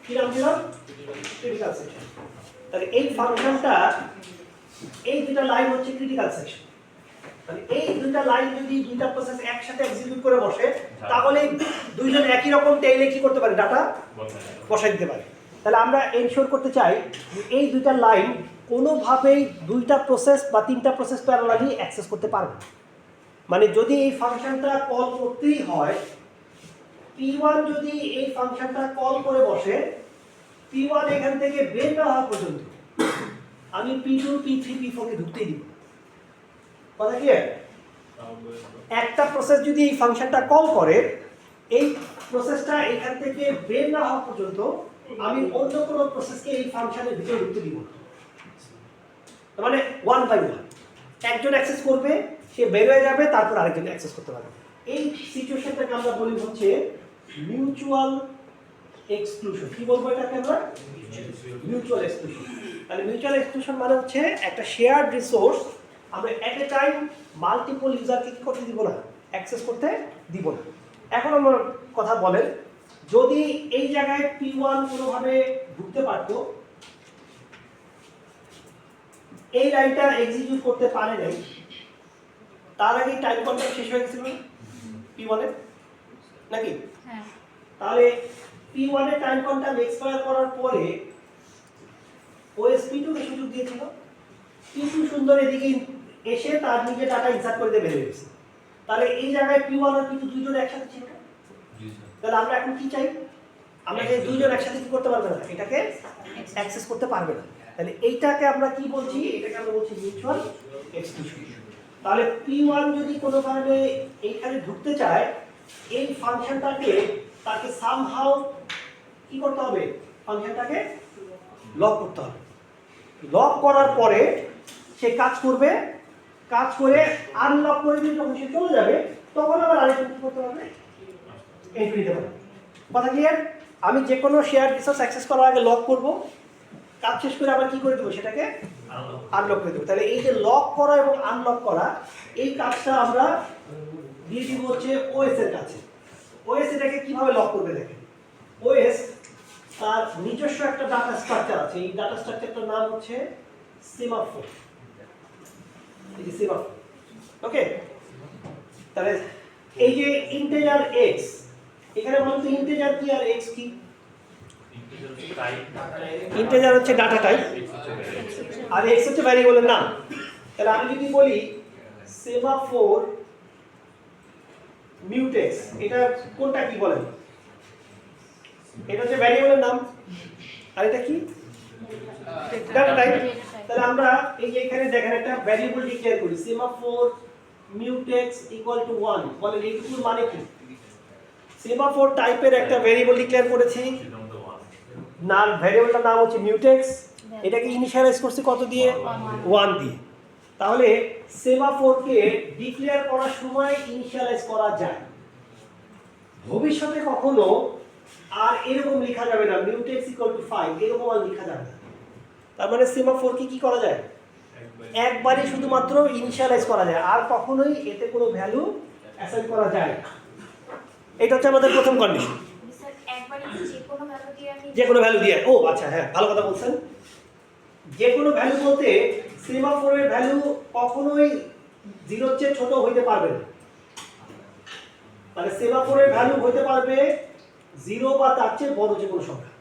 কি নাম দিলাম? Critical section. তাহলে এই ফাংশনটা, এই দুটো লাইন হচ্ছে ক্রিটিক্যাল সেকশন। তাহলে এই দুইটা লাইন যদি দুইটা প্রসেস একসাথে এক্সিকিউট করে বসে, তাহলে দুইজন একই রকম টেইলে কি করতে পারে? ডাটা বসাই দিতে পারে। তাহলে আমরা এনশিওর করতে চাই যে এই দুইটা লাইন কোনোভাবেই দুইটা প্রসেস বা তিনটা প্রসেস প্যারালালি অ্যাক্সেস করতে পারবে। মানে যদি এই ফাংশনটা কল করতেই হয়, P1 যদি এই ফাংশনটা কল করে বসে, P1 এখান থেকে বের না হওয়া পর্যন্ত আমি P2, P3, P4 কে ঢুকতেই দিব। কথা কি? একটা প্রসেস যদি এই ফাংশনটা কল করে, এই প্রসেসটা এখান থেকে বের না হওয়া পর্যন্ত আমি অন্য কোনো প্রসেসকে এই ফাংশনের ভিতরে ঢুকতে দিব। মানে 1 বাই 1 একজন অ্যাক্সেস করবে, সে বের হয়ে যাবে, তারপর আরেকজন অ্যাক্সেস করতে পারবে। এই সিচুয়েশনটাকে আমরা বলি হচ্ছে মিউচুয়াল এক্সক্লুশন। কি বলবো এটাকে আমরা? Mutual exclusion. তাহলে মিউচুয়াল এক্সক্লুশন মানে হচ্ছে একটা শেয়ার্ড রিসোর্স আমরা এট এ টাইম মাল্টিপল ইউজারকে কি করতে দিব না? অ্যাক্সেস করতে দিব না। এখন আমার কথা বলেন, যদি এই জায়গায় P1 কোনোভাবে ঢুকতে পারতো, এই লাইনটা এক্সিকিউট করতে পারে নাই, তার আগে টাইম কন্ট্রাক্ট শেষ হয়ে গেছিল P1 এর নাকি? হ্যাঁ। তাহলে P1 এর টাইম কোয়ান্টাম এক্সপায়ার করার পরে OS P2 কে সুযোগ দিয়েছিল। P2 সুন্দর এদিকে এসে তার নিজে ডাটা ইনসার্ট করে দিয়ে বেরিয়ে গেছে। তাহলে এই জায়গায় P1 আর P2 দুইজন একসাথে ছিল। তাহলে আমরা এখন কি চাই? আমরা যে দুইজন একসাথে কি করতে পারবে না, এটাকে অ্যাক্সেস করতে পারবে না। তাহলে এইটাকে আমরা কি বলছি? এটাকে আমরা বলছি মিউচুয়াল এক্সক্লুশন। তাহলে P1 যদি কোনো কারণে এইখানে ঢুকতে চায়, এই ফাংশনটাকে তাকে সামহাউ কি করতে হবে? ফাংশনটাকে লক করতে হবে। লক করার পরে সে কাজ করবে, কাজ করে আনলক করে দিয়ে যখন সে চলে যাবে তখন আবার আরেকটু কি করতে পারবে? এন্ট্রি দিতে পারবে। কথা ক্লিয়ার? আমি যে কোনো শেয়ার রিসোর্স অ্যাক্সেস করার আগে লক করব, কাজ শেষ করে আবার কি করে দেবো? সেটাকে আনলক করে দেবো। তাহলে এই যে লক করা এবং আনলক করা, এই কাজটা আমরা দিয়ে দিব হচ্ছে OS এর কাছে। OS এটাকে কিভাবে লক করবে দেখেন। OS তার নিজস্ব একটা ডাটা স্ট্রাকচার আছে। এই ডাটা স্ট্রাকচারটার নাম হচ্ছে সেমাফোর। এই যে সেমাফোর, ওকে? তাহলে এই যে ইন্টিজার x, এখানে বলতো ইন্টিজার কি আর x কি? ইন্টিজার হচ্ছে ডাটা টাইপ আর x হচ্ছে ভ্যারিয়েবলের নাম। তাহলে আমি যদি বলি সেমাফোর মিউটেক্স, এটা কোনটা কি বলেন? এটা হচ্ছে ভ্যারিয়েবলের নাম আর এটা কি? Data type. তাহলে আমরা এই যে এখানে দেখেন একটা ভ্যারিয়েবল ডিক্লেয়ার করি, সেমাফোর মিউটেক্স ইকুয়াল টু 1। বলেন এইটুকুর মানে কি? সেমাফোর টাইপের একটা ভ্যারিয়েবল ডিক্লেয়ার করেছি, নাম ভ্যারিয়েবলটার নাম হচ্ছে মিউটেক্স। এটাকে ইনিশিয়ালাইজ করছি কত দিয়ে? 1 দিয়ে। তাহলে সেমাফোরকে ডিক্লেয়ার করার সময় ইনিশিয়ালাইজ করা যায়। ভবিষ্যতে কখনো আর এরকম লেখা যাবে না মিউটেক্স ইকুয়াল টু 5, এরকম আর লেখা যাবে না। তার মানে সেমাফোরকে কি করা যায়? একবারই শুধুমাত্র ইনিশিয়ালাইজ করা যায়, আর কখনোই এতে কোনো ভ্যালু অ্যাসাইন করা যায় না। এটা হচ্ছে আমাদের প্রথম কন্ডিশন। স্যার একবারই যে কোনো ভ্যালু দিয়ে আমি যে কোনো ভ্যালু দিয়ে, ও আচ্ছা হ্যাঁ ভালো কথা বলছেন। যে কোনো ভ্যালু বলতে সেমাফোরের ভ্যালু কখনোই 0 এর চেয়ে ছোট হইতে পারবে না। মানে সেমাফোরের ভ্যালু হইতে পারবে 0 বা তার চেয়ে বড় যে কোনো সংখ্যা,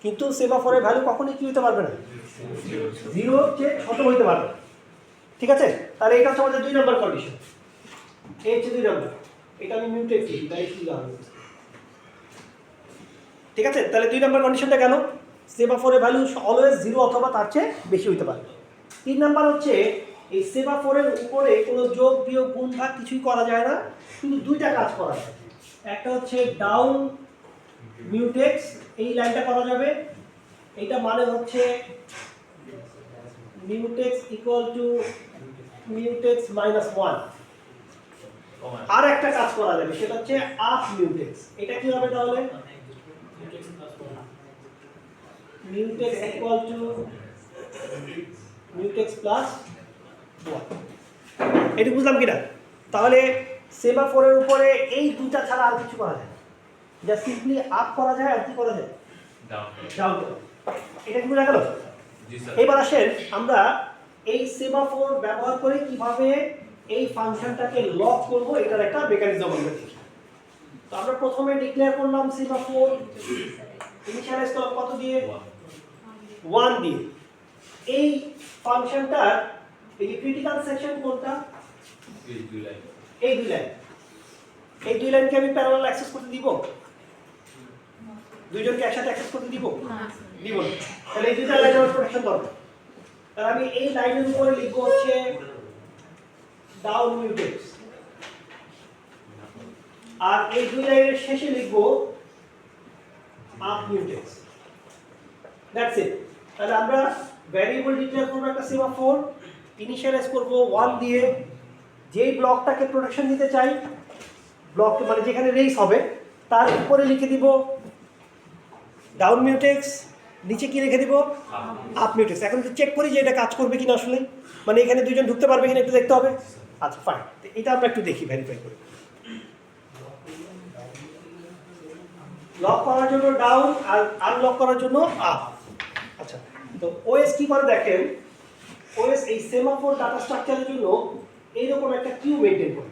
কিন্তু সেমাফোরের ভ্যালু কখনোই কি হইতে পারবে না? 0 এর চেয়ে ছোট হইতে পারবে না। ঠিক আছে? তাহলে এটা হচ্ছে আমাদের 2 নম্বর কন্ডিশন। এই হচ্ছে 2 নম্বর। এটা আমি মিউটেক্স লিখি, তাই কি হবে? ঠিক আছে? তাহলে 2 নম্বর কন্ডিশনটা কেন? সেমাফোরের ভ্যালু অলওয়েজ 0 অথবা তার চেয়ে বেশি হইতে পারে। 3 নাম্বার হচ্ছে এই সেমাফোরের উপরে কোনো যোগ বিয়োগ গুণ ভাগ কিছুই করা যায় না, শুধু দুইটা কাজ করা যায়। একটা হচ্ছে ডাউন মিউটেক্স, এই লাইনটা করা যাবে। এইটা মানে হচ্ছে mutex equal to mutex minus 1। আর একটা কাজ করা যাবে, সেটা হচ্ছে আপ মিউটেক্স। এটা কি হবে তাহলে? Mutex equal to mutex plus 1। এটা বুঝলাম কিনা? তাহলে সেমাফোরের উপরে এই দুটা ছাড়া আর কিছু করা যায় না, যা সিম্পলি আপ করা যায় আর কি করা যায়? ডাউন করা। এটা কি বোঝা গেল? এবার আসেন আমরা এই সেমাফোর ব্যবহার করে কিভাবে এই ফাংশনটাকে লক করব, এটার একটা মেকানিজম আমরা দেখি। তো আমরা প্রথমে ডিক্লেয়ার করলাম সেমাফোর, ইনিশিয়ালাইজ করলাম কত দিয়ে? 1 দিয়ে। এই ফাংশনটার এই যে ক্রিটিক্যাল সেকশন কোনটা? এই দুই লাইন। এই দুই লাইনকে আমি প্যারালাল অ্যাক্সেস করতে দিব? দুইজনকে একসাথে অ্যাক্সেস করতে দিব? দিব না। তাহলে এই দুইটা লাইনের প্রোটেকশন দরকার। তাহলে আমি এই লাইনের উপরে লিখব হচ্ছে ডাউন মিউটেক্স, আর এই দুই লাইনের শেষে লিখব আপ মিউটেক্স। That's it. তাহলে আমরা ভ্যারিয়েবল ডিক্লেয়ার করব একটা সেমাফোর, ইনিশিয়ালাইজ করব 1 দিয়ে। যেই ব্লকটাকে প্রোটেকশন দিতে চাই, ব্লক মানে যেখানে রেস হবে তার উপরে লিখে দিব ডাউন মিউটেক্স, নিচে কি রেখে দিব? Up mutex. এখন একটু চেক করি যে এটা কাজ করবে কিনা আসলে, মানে এখানে দুইজন ঢুকতে পারবে কিনা একটু দেখতে হবে। আচ্ছা ফাইন, এটা আমরা একটু দেখি, ভেরিফাই করি। লক করার জন্য ডাউন আর আনলক করার জন্য আপ। আচ্ছা, তো ওএস কি করে দেখেন, ওএস এই সেমাফোর ডাটা স্ট্রাকচারের জন্য এইরকম একটা কিউ মেইনটেইন করে।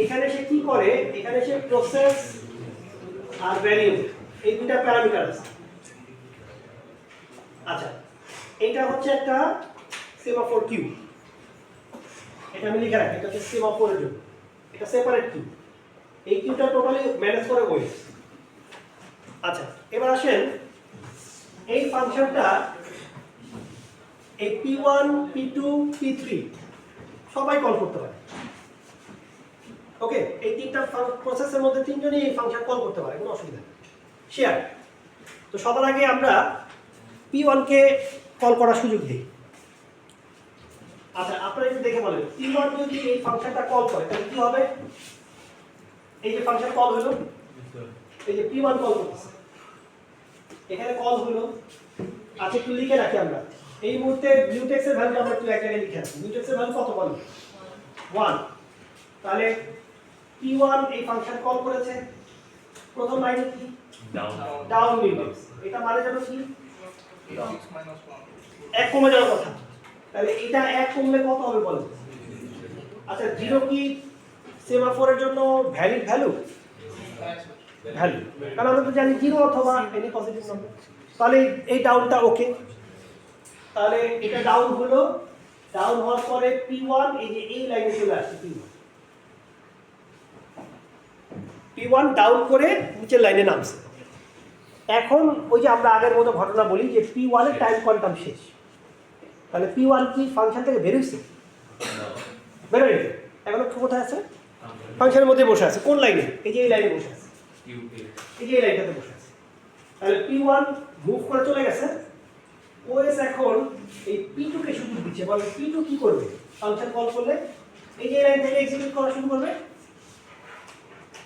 এখানে সে কি করে, এখানে সে প্রসেস আর ভ্যালিউ এই দুটা প্যারামিটার আছে। আচ্ছা, এটা হচ্ছে একটা সেমাফোর কিউ, এটা আমি লিখে রাখি, এটা হচ্ছে সেমাফোরের জন্য, এটা সেপারেট কিউ। এই কিউটা টোটালি ম্যানেজ করে ওয়েস। আচ্ছা, এবার আসেন এই ফাংশনটা এই P1 P2 P3 সবাই কল করতে পারে। ওকে, এই তিনটা প্রসেসের মধ্যে তিনজনই এই ফাংশন কল করতে পারে, কোনো অসুবিধা নেই, শেয়ার। তো সবার আগে আমরা P1 কে কল করার সুযোগ দিই। আচ্ছা, আপনারা একটু দেখে বলেন P1 যদি এই ফাংশনটা কল করে তাহলে কি হবে? এই যে ফাংশন কল হলো, এই যে P1 কল করতেছে, এখানে কল হলো। আচ্ছা, একটু লিখে রাখি আমরা এই মুহূর্তে মিউটেক্স এর ভ্যালু আমরা একটু এক জায়গায় লিখে রাখি। মিউটেক্স এর ভ্যালু কত বলো? 1। তাহলে P1 এই ফাংশন কল করেছে, প্রথম লাইনে কি ডাউন মিউটেক্স, এটা মানে যাবে কি এক কমে যাওয়ার কথা। তাহলে এটা এক কমলে কত হবে বলো? আচ্ছা, 0 কি সেমাফোরের জন্য ভ্যালিড ভ্যালু? ভ্যালু, কারণ আমরা তো জানি 0 অথবা এনি পজিটিভ নাম্বার। তাহলে এই ডাউনটা ওকে। তাহলে এটা ডাউন হলো, ডাউন হওয়ার পরে P1 এই যে এই লাইনে চলে আসছে, P1 ডাউন করে নিচের লাইনে নামছে। এখন ওই যে আমরা আগের মতো ঘটনা বলি যে P1 এর টাইম কোয়ান্টাম শেষ। তাহলে P1 কি ফাংশন থেকে বের হইছে? বেরোয় নি, এখনো কোথায় আছে? ফাংশনের মধ্যে বসে আছে। কোন লাইনে? এই যে এই লাইনে বসে আছে, এই যে এই লাইনটাতে বসে আছে। তাহলে P1 মুভ করে চলে গেছে, ওএস এখন এই P2 কে সুযোগ দিচ্ছে। বলে P2 কি করবে? ফাংশন কল করলে এই যে লাইন থেকে এক্সিকিউট করা শুরু করবে।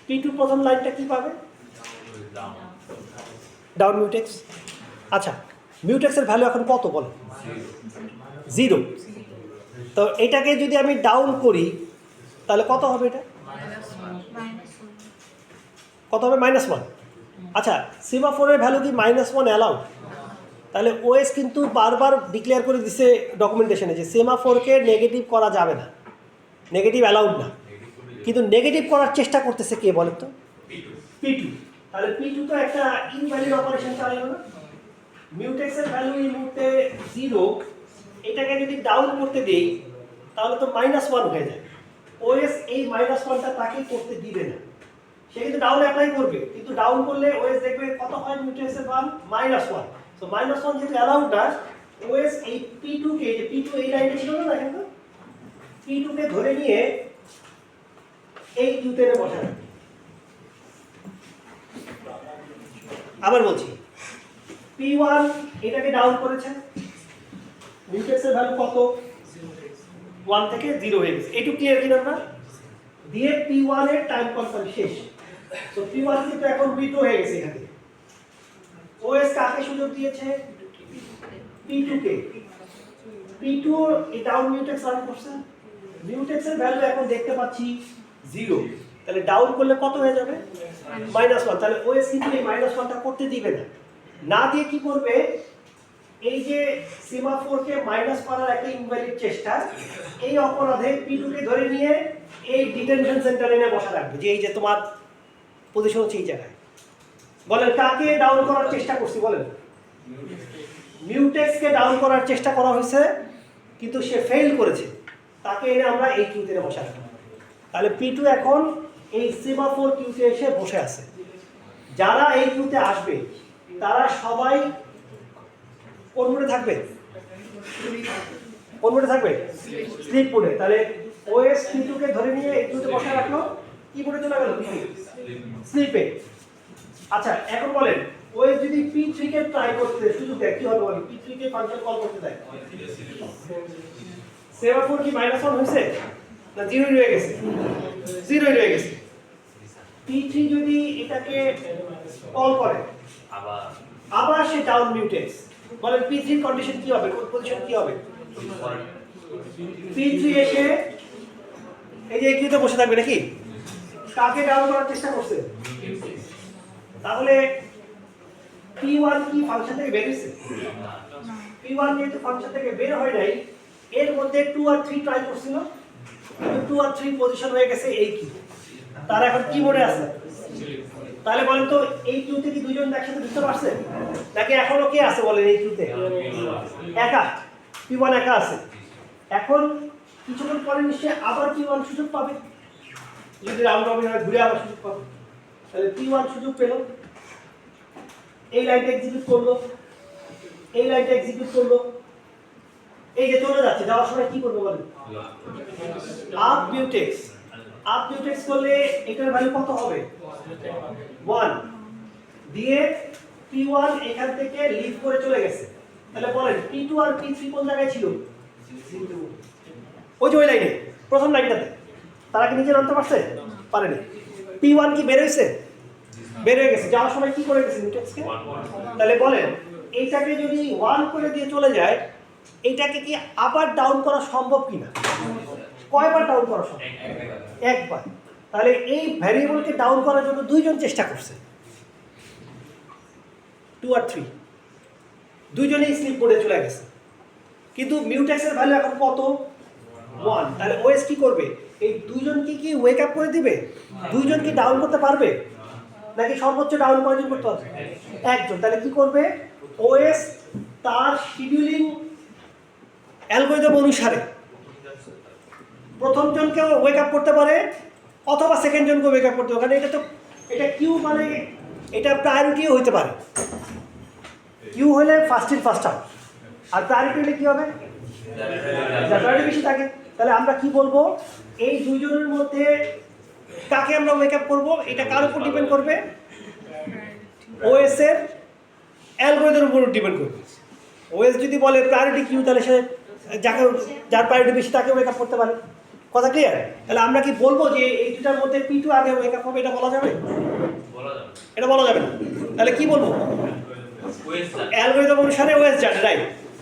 P2 প্রথম লাইনটা কি পাবে? Down mutex. আচ্ছা, মিউটেক্সের ভ্যালু এখন কত বলো? 0। তো এটাকে যদি আমি ডাউন করি তাহলে কত হবে? এটা কত হবে? -1। আচ্ছা, সেমাফোরের ভ্যালু কি -1 অ্যালাউ? তাহলে ওএস কিন্তু বারবার ডিক্লেয়ার করে দিছে ডকুমেন্টেশনে যে সেমাফোরকে নেগেটিভ করা যাবে না, নেগেটিভ অ্যালাউড না। কিন্তু নেগেটিভ করার চেষ্টা করতেছে কে বলেন তো? P2। তাহলে P2 তো একটা ইনভ্যালিড অপারেশন চালালো না। মিউটেক্সের ভ্যালু এই মুহূর্তে 0, এটাকে যদি ডাউন করতে দেই তাহলে তো -1 হয়ে যায়। ওএস এই -1টা তাকে করতে দিবে না, সে কিন্তু ডাউন অ্যাপ্লাই করবে, কিন্তু ডাউন করলে ওএস দেখবে কত হয় মিউটেক্সের মান? -1। তো -1 যেহেতু অ্যালাউড না, ওএস এই P2 কে, যে P2 এই লাইনে ছিল না, দেখেন তো P2 কে ধরে নিয়ে এই কিউতে এনে বসাবে। আবার বলছি, P1 এটাকে ডাউন করেছে, মিউটেক্সের ভ্যালু কত? 1 থেকে 0 হয়ে গেছে। এইটুকু ক্লিয়ার কিনা আমরা? দিয়ে P1 এর টাইম কনস্ট্যান্ট শেষ। তো P1 কিন্তু এখন B2 হয়ে গেছে। এখানে ওএস কাকে সুযোগ দিয়েছে? P2 কে। P2 এই ডাউন মিউটেক্স রান করছে, মিউটেক্সের ভ্যালু এখন দেখতে পাচ্ছি 0। তাহলে ডাউন করলে কত হয়ে যাবে? -1। তাহলে ওএস কিন্তু এই -1টা করতে দিবে না। না দিয়ে কি করবে? এই যে সেমাফোরকে মাইনাস করার একটা ইনভ্যালিড চেষ্টা, এই অপরাধে P2 কে ধরে নিয়ে এই ডিটেনশন সেন্টারে এনে বসা রাখবে, যে এই যে তোমার পজিশন হচ্ছে এই জায়গায়। বলেন কাকে ডাউন করার চেষ্টা করছি? বলেন মিউটেক্সকে ডাউন করার চেষ্টা করা হয়েছে, কিন্তু সে ফেল করেছে, তাকে এনে আমরা এই কিউতে বসা রাখবো। তাহলে P2 এখন এই সেমাফোর কিউতে এসে বসে আছে। যারা এই কিউতে আসবে তারা সবাই কোন মোডে থাকবে? কোন মোডে থাকবে? স্লিপ মোডে। তাহলে ওএস P2 কে ধরে নিয়ে এই কিউতে বসা রাখলো, কি মোডে চলে গেল? স্লিপে। আচ্ছা, এখন বলেন ওএস যদি P3 কে ট্রাই করতে সুযোগ দেয় কি হবে? বলেন P3 কে ফাংশন কল করতে দেয়, সেমাফোর কি -1 হয়েছে না 0 হয়ে গেছে? 0 হয়ে গেছে। P3 যদি এটাকে কল করে আবার সে ডাউন মিউটেক্স, বলেন P3 কন্ডিশন কি হবে? পজিশন কি হবে? P3 এসে এই যে কিউতে বসে থাকবে নাকি? কাকে ডাউন করার চেষ্টা করছে? তাহলে P1 কি ফাংশন থেকে বের হয়েছে? P1 যেহেতু ফাংশন থেকে বের হয় নাই, এর মধ্যে 2 আর 3 ট্রাই করছিল, 2 আর 3 পজিশন হয়ে গেছে এই কি। তারা এখন কি মোডে আছে? তাহলে বলেন তো এই কিউতে কি দুইজন একসাথে ঢুকতে পারছে নাকি এখনো কে আছে বলেন এই কিউতে? একা, P1 একা আছে। এখন কিছুক্ষণ পরে নিশ্চয়ই আবার P1 সুযোগ পাবে, যদি রাউন্ড রবিন হয় ঘুরে আবার সুযোগ পাবে। তাহলে P1 সুযোগ পেল, এই লাইনটা এক্সিকিউট করলো, এই লাইনটা এক্সিকিউট করলো, এই যে চলে যাচ্ছে, যাওয়ার সময় কি করবো বলেন? Up mutex. আপ মিউটেক্স করলে এটার ভ্যালু কত হবে? 1 দিয়ে P1 এখান থেকে লিভ করে চলে গেছে। তাহলে বলেন P2 আর P3 কোন জায়গায় ছিল? ওই যে ওই লাইনে, প্রথম লাইনটাতে। তারা কি নিচে নামতে পারছে? পারেনি। P1 কি বের হয়েছে? বের হয়ে গেছে। যাওয়ার সময় কি করে গেছে মিউটেক্সকে? তাহলে বলেন এইটাকে যদি 1 করে দিয়ে চলে যায়, এইটাকে কি আবার ডাউন করা সম্ভব কিনা? কয়বার ডাউন করা সম্ভব? একবার। তাহলে এই ভ্যারিয়েবলকে ডাউন করার জন্য দুইজন চেষ্টা করছে, 2 আর 3, দুইজনেই স্লিপ মোডে চলে গেছে। কিন্তু মিউটেক্সের ভ্যালু এখন কত? 1। তাহলে ওএস কি করবে? এই দুইজনকে কি ওয়েক আপ করে দিবে? দুইজন কি ডাউন করতে পারবে নাকি সর্বোচ্চ ডাউন কয়জন করতে পারবে? একজন। তাহলে কি করবে ওএস? তার শিডিউলিং অ্যালগরিদম অনুসারে প্রথম জনকে ওয়েক আপ করতে পারে অথবা সেকেন্ড জনকে ওয়েক আপ করতে পারে। ওখানে এটা কিউ মানে এটা প্রায়োরিটিও হইতে পারে। কিউ হলে ফার্স্ট ইন ফার্স্ট আউট, আর প্রায়োরিটি হলে কি হবে? প্রায়োরিটি বেশি থাকে। তাহলে আমরা কি বলবো? এই দুইজনের মধ্যে কাকে আমরা ওয়েক আপ করবো? এটা কার উপর ডিপেন্ড করবে? ওএস এর অ্যালগরিদমের উপর ডিপেন্ড করবে। ওএস যদি বলে প্রায়োরিটি কিউ, তাহলে সে যার প্রায়োরিটি বেশি তাকে ওয়েক আপ করতে পারে। কথা ক্লিয়ার? তাহলে আমরা কি বলবো যে এই দুটার মধ্যে P2 আগে ওয়েক আপ হবে? এটা বলা যাবে? এটা বলা যাবে না। তাহলে কি বলবো? অ্যালগরিদম অনুসারে ওএস জানে, রাইট?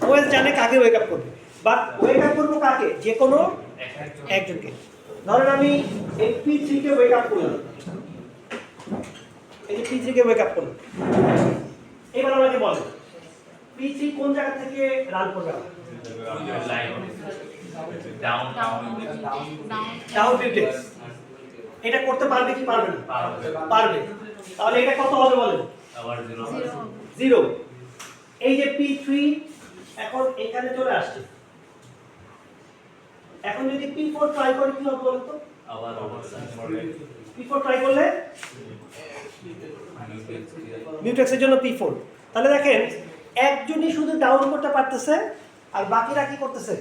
ওএস জানে কাকে ওয়েক আপ করবে, বাট ওয়েক আপ করবো কাকে? যে কোনো একজনকে। ধরেন আমি এই P3 কে ওয়েক আপ করলাম, এই যে P3 কে ওয়েক আপ করলাম। এবার আমাকে বলেন P3 কোন জায়গা থেকে রান করবে? Down mutex. এটা করতে পারবে কি পারবে না? পারবে। তাহলে এটা কত হবে বলেন? 0। এই যে P3 এখন এখানে চলে আসছে। এখন যদি P4 ট্রাই করি কি হবে বলেন তো? P4 ট্রাই করলে মিউটেক্সের জন্য P4। তাহলে দেখেন একজনই শুধু ডাউন করতে পারতেছে আর বাকিরা কি করতেছে?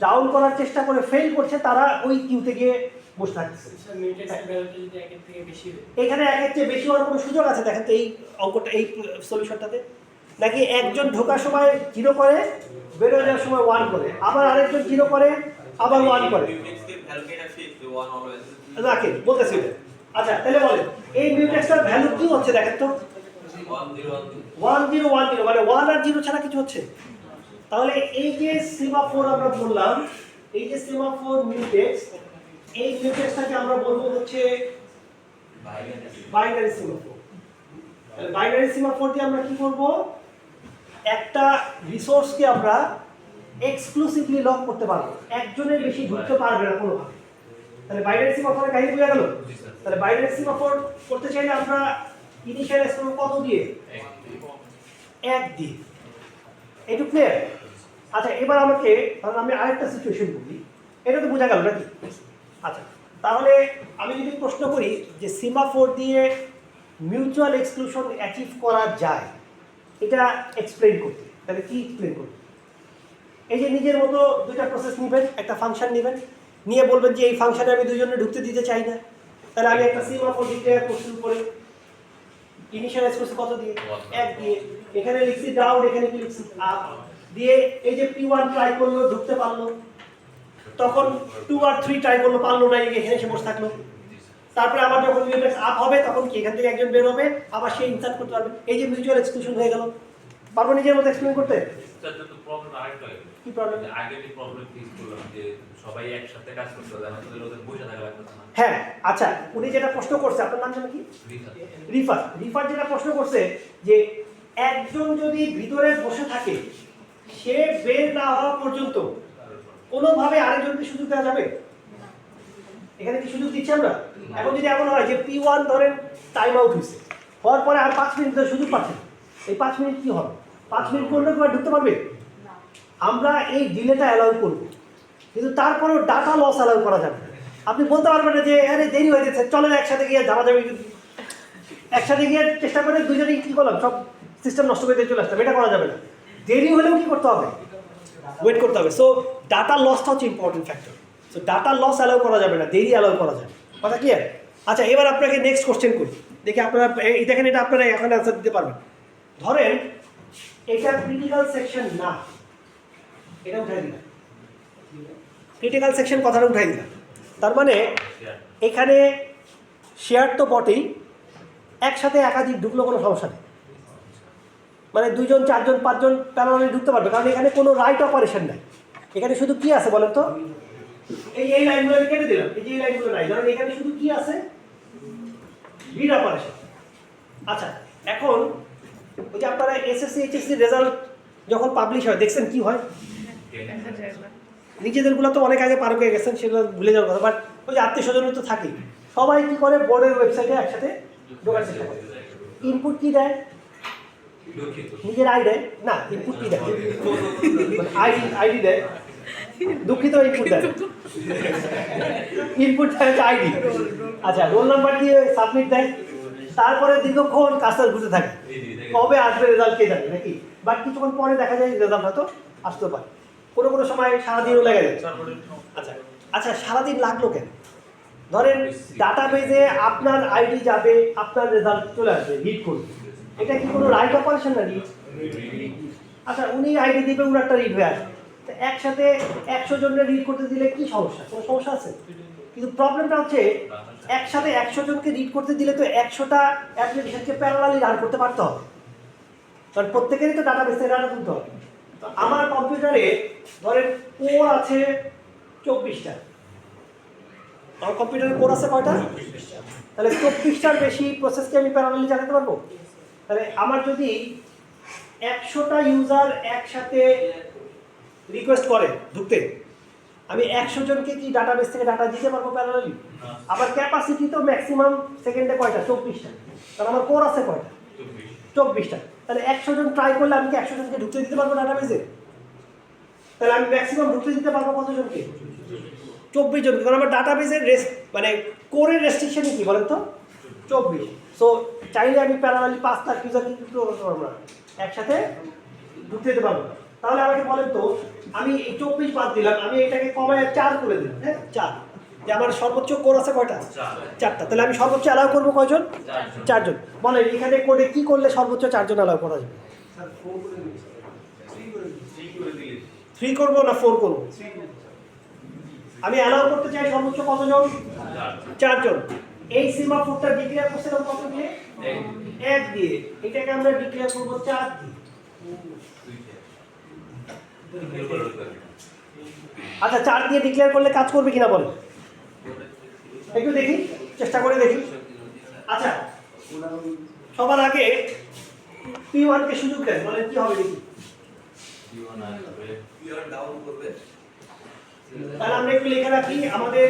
ডাউন করার চেষ্টা করে ফেল করছে, তারা ওই কিউতে গিয়ে বসে থাকতেছে। এখানে একের চেয়ে বেশি হওয়ার কোনো সুযোগ আছে দেখেন তো এই অঙ্কটা, এই সলিউশনটাতে? নাকি একজন ঢোকার সময় 0 করে, বের হয়ে যাওয়ার সময় 1 করে, আবার আরেকজন 0 করে আবার 1 করে? রাখে বলতেছি এটা। আচ্ছা তাহলে বলেন এই মিউটেক্সটার ভ্যালু কি হচ্ছে দেখেন তো? 1 0 1 0, মানে 1 আর 0 ছাড়া কিছু হচ্ছে। তাহলে এই যে সেমাফোর আমরা বললাম, এই যে সেমাফোর মিউটেক্স, এই মিউটেক্সটাকে আমরা বলবো হচ্ছে বাইনারি সেমাফোর। তাহলে বাইনারি সেমাফোর দিয়ে আমরা কি করব? একটা রিসোর্সকে আমরা এক্সক্লুসিভলি লক করতে পারবো, একজনের বেশি ঢুকতে পারবে না কোনোভাবে। তাহলে বাইনারি সেমাফোরের কাহিনী বোঝা গেল? তাহলে বাইনারি সেমাফোর করতে চাইলে আমরা ইনিশিয়ালাইজ করব কত দিয়ে? 1 দিয়ে। এটা ক্লিয়ার? আচ্ছা এবার আমাকে আমি আরেকটা সিচুয়েশন বলি, এটা তো বোঝা গেল নাকি? আচ্ছা তাহলে আমি যদি প্রশ্ন করি যে সেমাফোর দিয়ে মিউচুয়াল এক্সক্লুশন অ্যাচিভ করা যায়, এটা এক্সপ্লেইন করতে, তাহলে কি এক্সপ্লেইন করতে? এই যে নিজের মতো দুইটা প্রসেস নেবেন, একটা ফাংশন নেবেন, নিয়ে বলবেন যে এই ফাংশনে আমি দুইজনে ঢুকতে দিতে চাই না। তাহলে আমি একটা সেমাফোর ডিক্লেয়ার করছি উপরে, ইনিশিয়ালাইজ করছি কত দিয়ে? 1 দিয়ে। এখানে লিখছি ডাউন, এখানে কি লিখছি? আপ দিয়ে। এই যে P1 ট্রাই করলো, ঢুকতে পারলো, তখন 2 আর 3 ট্রাই করলো, পারলো না, এখানে এসে বসে থাকলো। তারপরে আবার যখন মিউটেক্স আপ হবে তখন কি এখান থেকে একজন বের হবে, আবার সে ইনসার্ট করতে পারবে। এই যে মিউচুয়াল এক্সক্লুশন হয়ে গেল। পারবো নিজের মতো এক্সপ্লেইন করতে? প্রবলেম আরেকটা কি প্রবলেম? আগে যে প্রবলেম ফেস করলাম যে সবাই একসাথে কাজ করতে হবে, আমাদের ওদের বসে থাকা লাগবে না। হ্যাঁ আচ্ছা, উনি যেটা প্রশ্ন করছে, আপনার নাম জানো কি? রিফার যেটা প্রশ্ন করছে যে একজন যদি ভিতরে বসে থাকে, সে বের না হওয়া পর্যন্ত কোনোভাবে আরেকজনকে সুযোগ দেওয়া যাবে? এখানে কি সুযোগ দিচ্ছি আমরা? এখন যদি এমন হয় যে P1 ধরেন টাইম আউট হয়েছে, হওয়ার পরে আর 5 মিনিট ধরে সুযোগ পাচ্ছে, এই 5 মিনিট কি হবে? 5 মিনিট করলে কি আর ঢুকতে পারবে? আমরা এই ডিলেটা অ্যালাউ করব, কিন্তু তারপরেও ডাটা লস অ্যালাউ করা যাবে না। আপনি বলতে পারবেন না যে আরে দেরি হয়ে যাচ্ছে, চলেন একসাথে গিয়ে যাওয়া যাবে, একসাথে গিয়ে চেষ্টা করে দুজনেই কী করলাম, সব সিস্টেম নষ্ট করে দিয়ে চলে আসতাম, এটা করা যাবে না। দেরি হলেও কি করতে হবে? ওয়েট করতে হবে। সো ডাটা লসটা হচ্ছে important factor. So data loss allow করা যাবে না, দেরি অ্যালাউ করা যাবে। কথা ক্লিয়ার? আচ্ছা, এবার আপনাকে নেক্সট কোশ্চেন করি, দেখি আপনারা এই দেখেন, এটা আপনারা এখন অ্যান্সার দিতে পারবেন। ধরেন এটা ক্রিটিক্যাল সেকশন না, এটা উঠাই দিলাম, ক্রিটিক্যাল সেকশন কথাটা উঠাই দিলাম। তার মানে এখানে শেয়ার তো বটেই, একসাথে একাধিক ঢুকলো কোনো সমস্যা নেই, মানে 2 জন 4 জন 5 জন প্যারালালি ঢুকতে পারবে, কারণ এখানে কোনো রাইট অপারেশন নাই। এখানে শুধু কি আছে বলেন তো? এই লাইনগুলো আমি কেটে দিলাম, এই যে এই লাইনগুলো নাই, কারণ এখানে শুধু কি আছে? Read operation. আচ্ছা, এখন ওই যে আপনারা এসএসসি এইচএসসি রেজাল্ট যখন পাবলিশ হয় দেখছেন কি হয়? নিজেদেরগুলো তো অনেক আগে পার হয়ে গেছেন, সেগুলো ভুলে যাওয়ার কথা, বাট ওই যে আত্মীয় স্বজন তো থাকেই, সবাই কি করে বোর্ডের ওয়েবসাইটে একসাথে ঢোকার চেষ্টা করে। ইনপুট কি দেয়? নিজের আই দেয় না, ইনপুট কি দেয়? আইডি দেয়। দুঃখিত, ইনপুট দেয়, ইনপুট দেয় আইডি। আচ্ছা, রোল নাম্বার দিয়ে সাবমিট দেয়, তারপরে দীর্ঘক্ষণ কাজটা ঘুরতে থাকে, কবে আসবে রেজাল্ট কে জানে, নাকি? বাট কিছুক্ষণ পরে দেখা যায় রেজাল্ট হয়তো আসতে পারে, কোনো সময় সারাদিনও লেগে যায়। আচ্ছা আচ্ছা, সারাদিন লাগলো কেন? ধরেন ডাটাবেজে আপনার আইডি যাবে, আপনার রেজাল্ট চলে আসবে, রিড করবে, এটা কি কোনো রাইট অপারেশন না? রিড। আচ্ছা, উনি আইডি দিবে, উনারটা রিড হয়ে আসবে, তো একসাথে 100 জনের রিড করতে দিলে কি সমস্যা? কোনো সমস্যা আছে? কিন্তু প্রবলেমটা হচ্ছে একসাথে 100 জনকে রিড করতে দিলে তো 100টা অ্যাপ্লিকেশনকে প্যারালালি রান করতে পারতে হবে, কারণ প্রত্যেকেরই তো ডাটাবেসে ডাটা তুলতে হবে। তো আমার কম্পিউটারে ধরেন কোর আছে 24টা, আমার কম্পিউটারে কোর আছে কয়টা? তাহলে 24টার বেশি প্রসেসকে আমি প্যারালালি চালাতে পারবো। তাহলে আমার যদি 100টা ইউজার একসাথে রিকোয়েস্ট করে ঢুকতে, আমি 100 জনকে কি ডাটাবেস থেকে ডাটা দিতে পারবো প্যারালালি? আমার ক্যাপাসিটি তো ম্যাক্সিমাম সেকেন্ডে কয়টা? 24টা, কারণ আমার কোর আছে কয়টা? 24টা। তাহলে 100 জন ট্রাই করলে আমি কি 100 জনকে ঢুকতে দিতে পারবো ডাটাবেসে? তাহলে আমি ম্যাক্সিমাম ঢুকতে দিতে পারবো কতজনকে? 24 জনকে, কারণ আমার ডাটাবেসের মানে কোরের রেস্ট্রিকশনই কি বলেন তো? 24। সো চাইলে আমি প্যারালালি 5 লাখ ইউজারকে কি করতে পারবো না, একসাথে ঢুকতে দিতে পারবো না। তাহলে আমাকে বলেন তো, আমি এই 24 বাদ দিলাম, আমি এটাকে কমায় 4 করে দিলাম, হ্যাঁ 4, যে আমার সর্বোচ্চ কোর আছে কয়টা? 4টা। তাহলে আমি সর্বোচ্চ অ্যালাউ করবো কয়জন? 4 জন। বলেন এখানে কোডে কি করলে সর্বোচ্চ 4 জন অ্যালাউ করা যাবে? 3 করবো না 4 করবো? আমি অ্যালাউ করতে চাই সর্বোচ্চ কতজন? 4 জন। এই সিমাফোরটা ডিক্লেয়ার করছিলাম কত দিয়ে? 1 দিয়ে। এটাকে আমরা ডিক্লেয়ার করবো 4 দিয়ে। আচ্ছা, 4 দিয়ে ডিক্লেয়ার করলে কাজ করবে কিনা বলেন, একটু দেখি, চেষ্টা করে দেখি। আচ্ছা, সবার আগে P1 কে সুযোগ দেন, বলেন কি হবে দেখি। তাহলে আমরা একটু লিখে রাখি, আমাদের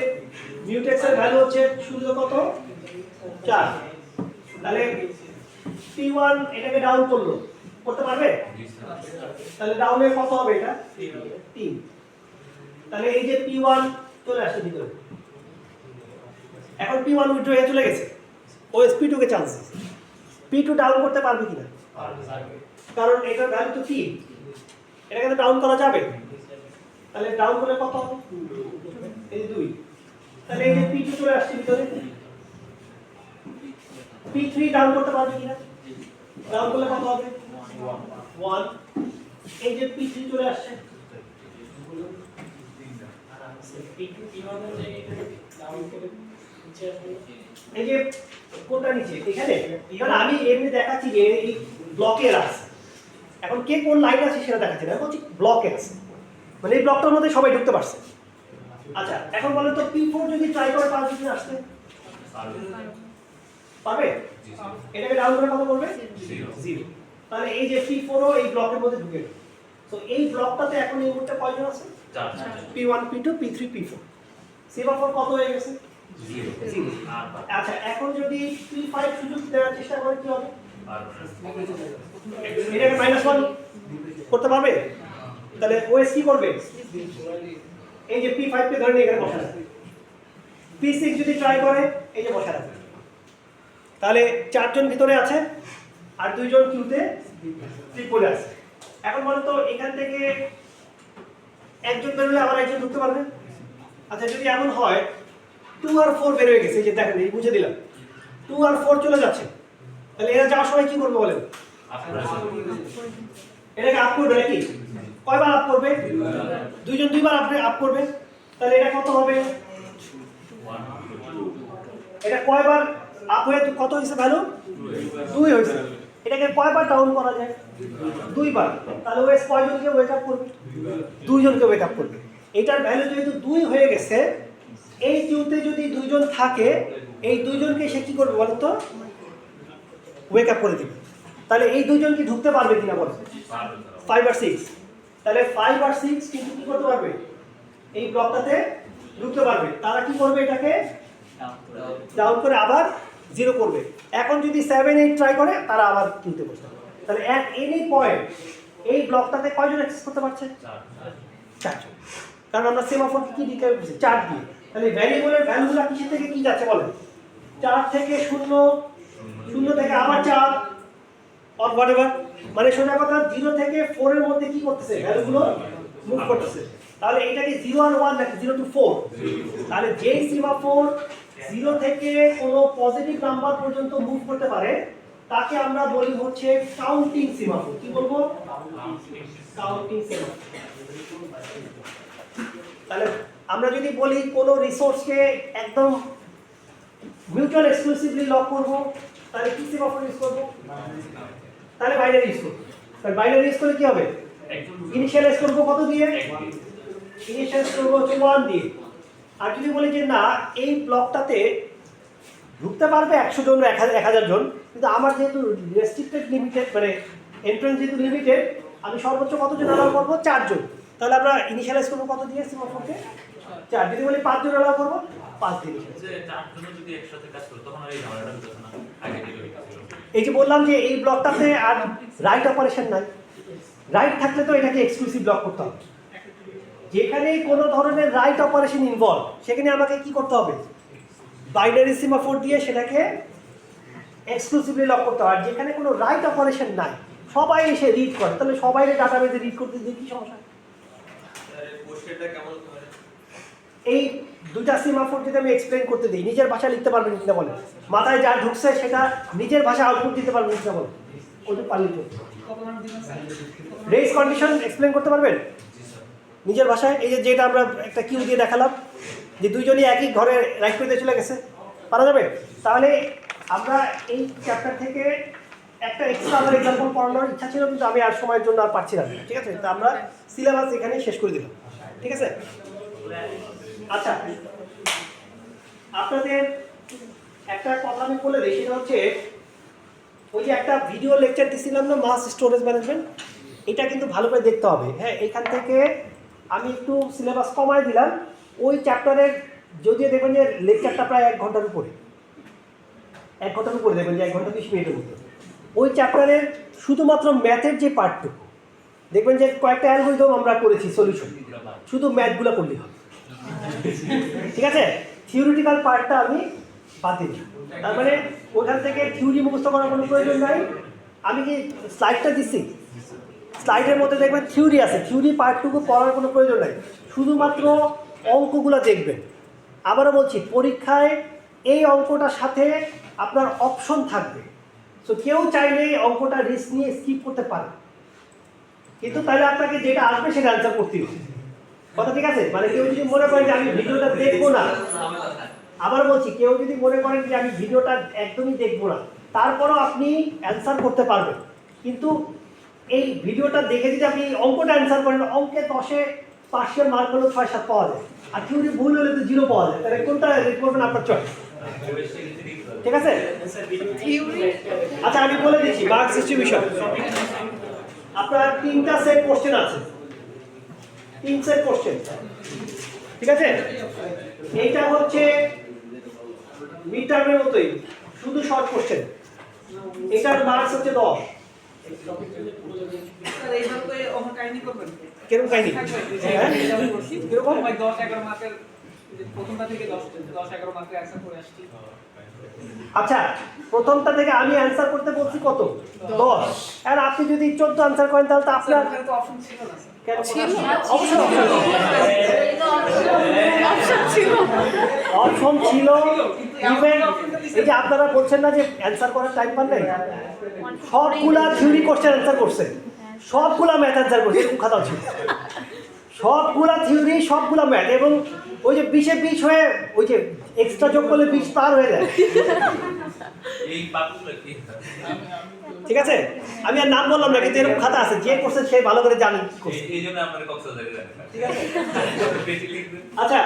মিউটেক্সের ভ্যালু হচ্ছে শুধু কত? 4। তাহলে P1 এটাকে ডাউন করতে পারবে? তাহলে ডাউনে কত হবে? এটা 3। তাহলে এই যে P1 চলে আসছে ভিতরে, এখন P1 উইথড্র হয়ে চলে গেছে, ও P2 কে চান্স দিচ্ছে। P2 ডাউন করতে পারবে কিনা? কারণ এটার ভ্যালু তো 3, এটাকে তো ডাউন করা যাবে। তাহলে ডাউন করলে কত হবে? এই 2। তাহলে এই যে P2 চলে আসছে ভিতরে, P3 ডাউন করতে পারবে কিনা? ডাউন করলে কত হবে? 1। এই যে P3 চলে আসছে, এই যে কোনটা নিচে এখানে, এখানে আমি এমনি দেখাচ্ছি যে এই ব্লকের আছে, এখন কে কোন লাইন আছে সেটা দেখাচ্ছি না, বলছি ব্লকে আছে, মানে এই ব্লকটার মধ্যে সবাই ঢুকতে পারছে। আচ্ছা, এখন বলেন তো P4 যদি ট্রাই করে পারবে কিনা আসতে? পারবে। এটাকে ডাউন করে কত করবে? 0। তাহলে এই যে P4 ও এই ব্লকের মধ্যে ঢুকে গেল। সো এই ব্লকটাতে এখন এই মুহূর্তে কয়জন আছে? 4। P1 P2 P3 P4। Semaphore কত হয়ে গেছে? Zero zero. আর আচ্ছা এখন যদি P5 সুযোগ দেওয়ার চেষ্টা করে কি হবে? আর এটাকে -1 করতে পারবে? তাহলে ওএস কি করবে? এই যে P5 কে ধরে নিয়ে এখানে বসাবে। P6 যদি ট্রাই করে এই যে বসাবে। তাহলে 4 জন ভিতরে আছে আর 2 জন কিউতে ট্রিপলে আছে। এখন বলো তো এখান থেকে একজন বেরোলে আবার একজন ঢুকতে পারবে? আচ্ছা যদি এমন হয় 2 আর 4 বের হয়ে গেছে, এই যে দেখেন এই বুঝে দিলাম 2 আর 4 চলে যাচ্ছে, তাহলে এরা যাওয়ার সময় কি করবে বলেন? এটাকে আপ করবে নাকি? কয়বার আপ করবে? দুইজন দুইবার আপ করবে। তাহলে এটা কত হবে? এটা কয়বার আপ হয়ে কত হয়েছে ভ্যালু? 2 হয়েছে। এটাকে কয়বার ডাউন করা যায়? 2 বার। তাহলে ওএস কয়জনকে ওয়েক আপ করবে? 2 জনকে ওয়েক আপ করবে। এটার ভ্যালু যেহেতু 2 হয়ে গেছে, এই কিউতে যদি 2 জন থাকে এই 2 জনকে সে কি করবে বলতো? ওয়েক আপ করে দিবে। তাহলে এই 2 জন কি ঢুকতে পারবে কিনা বলো? 5 আর 6। তাহলে 5 আর 6 কিন্তু কি করতে পারবে? এই ব্লকটাতে ঢুকতে পারবে। তারা কি করবে? এটাকে ডাউন করে আবার 0 করবে। এখন যদি 7 8 ট্রাই করে তারা আবার কিনতে বসবে। তাহলে এট এনি পয়েন্ট এই ব্লকটাতে কয়জন অ্যাক্সেস করতে পারছে? 4 জন। কারণ আমরা সেমাফোরকে কি দিতে বলছি? 4 দিয়ে। তাহলে ভ্যারিয়েবলের ভ্যালুগুলো কিসের থেকে কি যাচ্ছে বলেন? 4 থেকে 0, 0 থেকে আবার 4 অর হোয়াটএভার। মানে সোজা কথা 0 থেকে 4 এর মধ্যে কি করতেছে? ভ্যালুগুলো মুভ করতেছে। তাহলে এটা কি 0 আর 1 নাকি 0 টু 4? তাহলে যেই সেমাফোর 0 থেকে কোনো পজিটিভ নাম্বার পর্যন্ত মুভ করতে পারে তাকে আমরা বলি হচ্ছে কাউন্টিং সেমাফোর। কি বলবো? Counting semaphore. তাহলে আমরা যদি বলি কোনো রিসোর্সকে একদম মিউচুয়াল এক্সক্লুসিভলি লক করব, তাহলে কি সেমাফোর ইউজ করব? তাহলে বাইনারি ইউজ করব। তাহলে বাইনারি ইউজ করলে কি হবে? ইনিশিয়ালাইজ করব কত দিয়ে? ইনিশিয়ালাইজ করব 1 দিয়ে। আর যদি বলি যে না এই ব্লকটাতে ঢুকতে পারবে 100 জন 1000 জন, কিন্তু আমার যেহেতু রেস্ট্রিক্টেড লিমিটেড মানে এন্ট্রান্স যেহেতু লিমিটেড, আমি সর্বোচ্চ কতজন অ্যালাউ করব? 4 জন। তাহলে আমরা ইনিশিয়ালাইজ করব কত দিয়ে সেমাফোরকে? 4। যদি বলি 5 জন অ্যালাউ করব 5 দিয়ে। যে 4 জন যদি একসাথে কাজ করে তখন আর এই ঝামেলাটা হতো না, আগে যেটা হইছিল। এই যে বললাম যে এই ব্লকটাতে আর রাইট অপারেশন নাই। রাইট থাকলে তো এটাকে এক্সক্লুসিভ ব্লক করতে হবে। যেখানে কোনো ধরনের রাইট অপারেশন ইনভলভ সেখানে আমাকে কি করতে হবে? বাইনারি সেমাফোর দিয়ে সেটাকে এক্সক্লুসিভলি লক করতে হবে। আর যেখানে কোনো রাইট অপারেশন নাই সবাই এসে রিড করে, তাহলে সবাই ডাটাবেজে রিড করতে দিয়ে কি সমস্যা? পোস্টেরটা কেমন হতে পারে? এই দুইটা সেমাফোর যদি আমি এক্সপ্লেন করতে দিই, নিজের ভাষায় লিখতে পারবেন কিনা বলেন? মাথায় যা ঢুকছে সেটা নিজের ভাষায় আউটপুট দিতে পারবেন কিনা বলেন? ওটা পারলেই তো। রেজ কন্ডিশন এক্সপ্লেন করতে পারবেন নিজের ভাষায়? এই যে যেটা আমরা একটা কিউ দিয়ে দেখালাম যে দুইজনই একই ঘরে রাইট করে দিয়ে চলে গেছে, পারা যাবে? তাহলে আমরা এই চ্যাপ্টার থেকে একটা এক্সট্রা আদার এক্সাম্পল পড়ানোর ইচ্ছা ছিল, কিন্তু আমি আর সময়ের জন্য আর পারছিলাম না। ঠিক আছে, তো আমরা সিলেবাস এখানে শেষ করে দিলাম। ঠিক আছে। আচ্ছা আপনাদের একটা কথা আমি বলে দিই, সেটা হচ্ছে ওই যে একটা ভিডিও লেকচার দিছিলাম না মাস স্টোরেজ ম্যানেজমেন্ট, এটা কিন্তু ভালো করে দেখতে হবে। হ্যাঁ, এখান থেকে আমি একটু সিলেবাস কমায় দিলাম। ওই চ্যাপ্টারের যদিও দেখবেন যে লেকচারটা প্রায় 1 ঘন্টার উপরে, 1 ঘন্টার উপরে দেখবেন যে 1 ঘন্টা 20 মিনিটের মধ্যে। ওই চ্যাপ্টারের শুধুমাত্র ম্যাথের যে পার্টটুকু দেখবেন যে কয়েকটা অ্যালগরিদম আমরা করেছি সলিউশন, শুধু ম্যাথগুলো করলেই হবে। ঠিক আছে, থিওরিটিক্যাল পার্টটা আমি বাদ দিই। তার মানে ওখান থেকে থিওরি মুখস্থ করার কোনো প্রয়োজন নাই। আমি কি স্লাইডটা দিচ্ছি? স্লাইডের মধ্যে দেখবেন থিওরি আছে, থিওরি পার্টটুকু পড়ার কোনো প্রয়োজন নাই, শুধুমাত্র অঙ্কগুলো দেখবেন। আবারও বলছি, পরীক্ষায় এই অঙ্কটার সাথে আপনার অপশন থাকবে। সো কেউ চাইলে অঙ্কটা রিস্ক নিয়ে স্কিপ করতে পারে, কিন্তু তাহলে আপনাকে যেটা আসবে সেটা অ্যান্সার করতেই হবে। কথা ঠিক আছে? মানে কেউ যদি মনে করেন যে আমি ভিডিওটা দেখবো না, আবার বলছি কেউ যদি মনে করেন যে আমি ভিডিওটা একদমই দেখবো না, তারপরও আপনি অ্যান্সার করতে পারবেন। কিন্তু এই ভিডিওটা দেখে যদি আপনি অঙ্কটা অ্যান্সার করেন, অঙ্কে 10-এ পার্শিয়াল মার্ক হলো 6-7 পাওয়া যায়, আর থিওরি ভুল হলে তো 0 পাওয়া যায়। তাহলে কোনটা রেড করবেন আপনার চয়েস। ঠিক আছে? আচ্ছা আমি বলে দিচ্ছি মার্ক ডিস্ট্রিবিউশন। আপনার 3টা সেট কোশ্চেন আছে, 3 সেট কোশ্চেন। ঠিক আছে, এইটা হচ্ছে মিড টার্মের মতোই, শুধু শর্ট কোশ্চেন। এটার মার্কস হচ্ছে 10। স্যার এইবার তো অঙ্ক কাহিনী করবেন। কিরকম কাহিনী? হ্যাঁ? কিরকম? ভাই 10-11 মার্কের প্রথমটা থেকে 10-11 মার্কের অ্যানসার করে আসছি। আচ্ছা, প্রথমটা থেকে আমি অ্যানসার করতে বলছি কত? 10। আর আপনি যদি 14 অ্যানসার করেন তাহলে তো স্যার আপনার ওখানে তো অপশন ছিল না স্যার। কেন? অবশ্যই অপশন ছিল। ইভেন এই যে আপনারা বলছেন না যে অ্যানসার করার টাইম পান নাই, সবগুলা থিওরি কোশ্চেন অ্যানসার করছে, সবগুলা ম্যাথ অ্যানসার করছে, এরকম খাতা ছিল। সবগুলা থিওরি, সবগুলা ম্যাথ, এবং ওই যে 20-এ 20 হয়ে ওই যে এক্সট্রা যোগ করলে 20 পার হয়ে যায়। এই বাবুগুলো কি? ঠিক আছে, আমি আর নাম বললাম না, কিন্তু এরকম খাতা আছে, যে করছে সে ভালো করে জানেন কি করছে। এই জন্য আপনার কক্সবাজারে যান। ঠিক আছে। বেশি লিখবেন। আচ্ছা,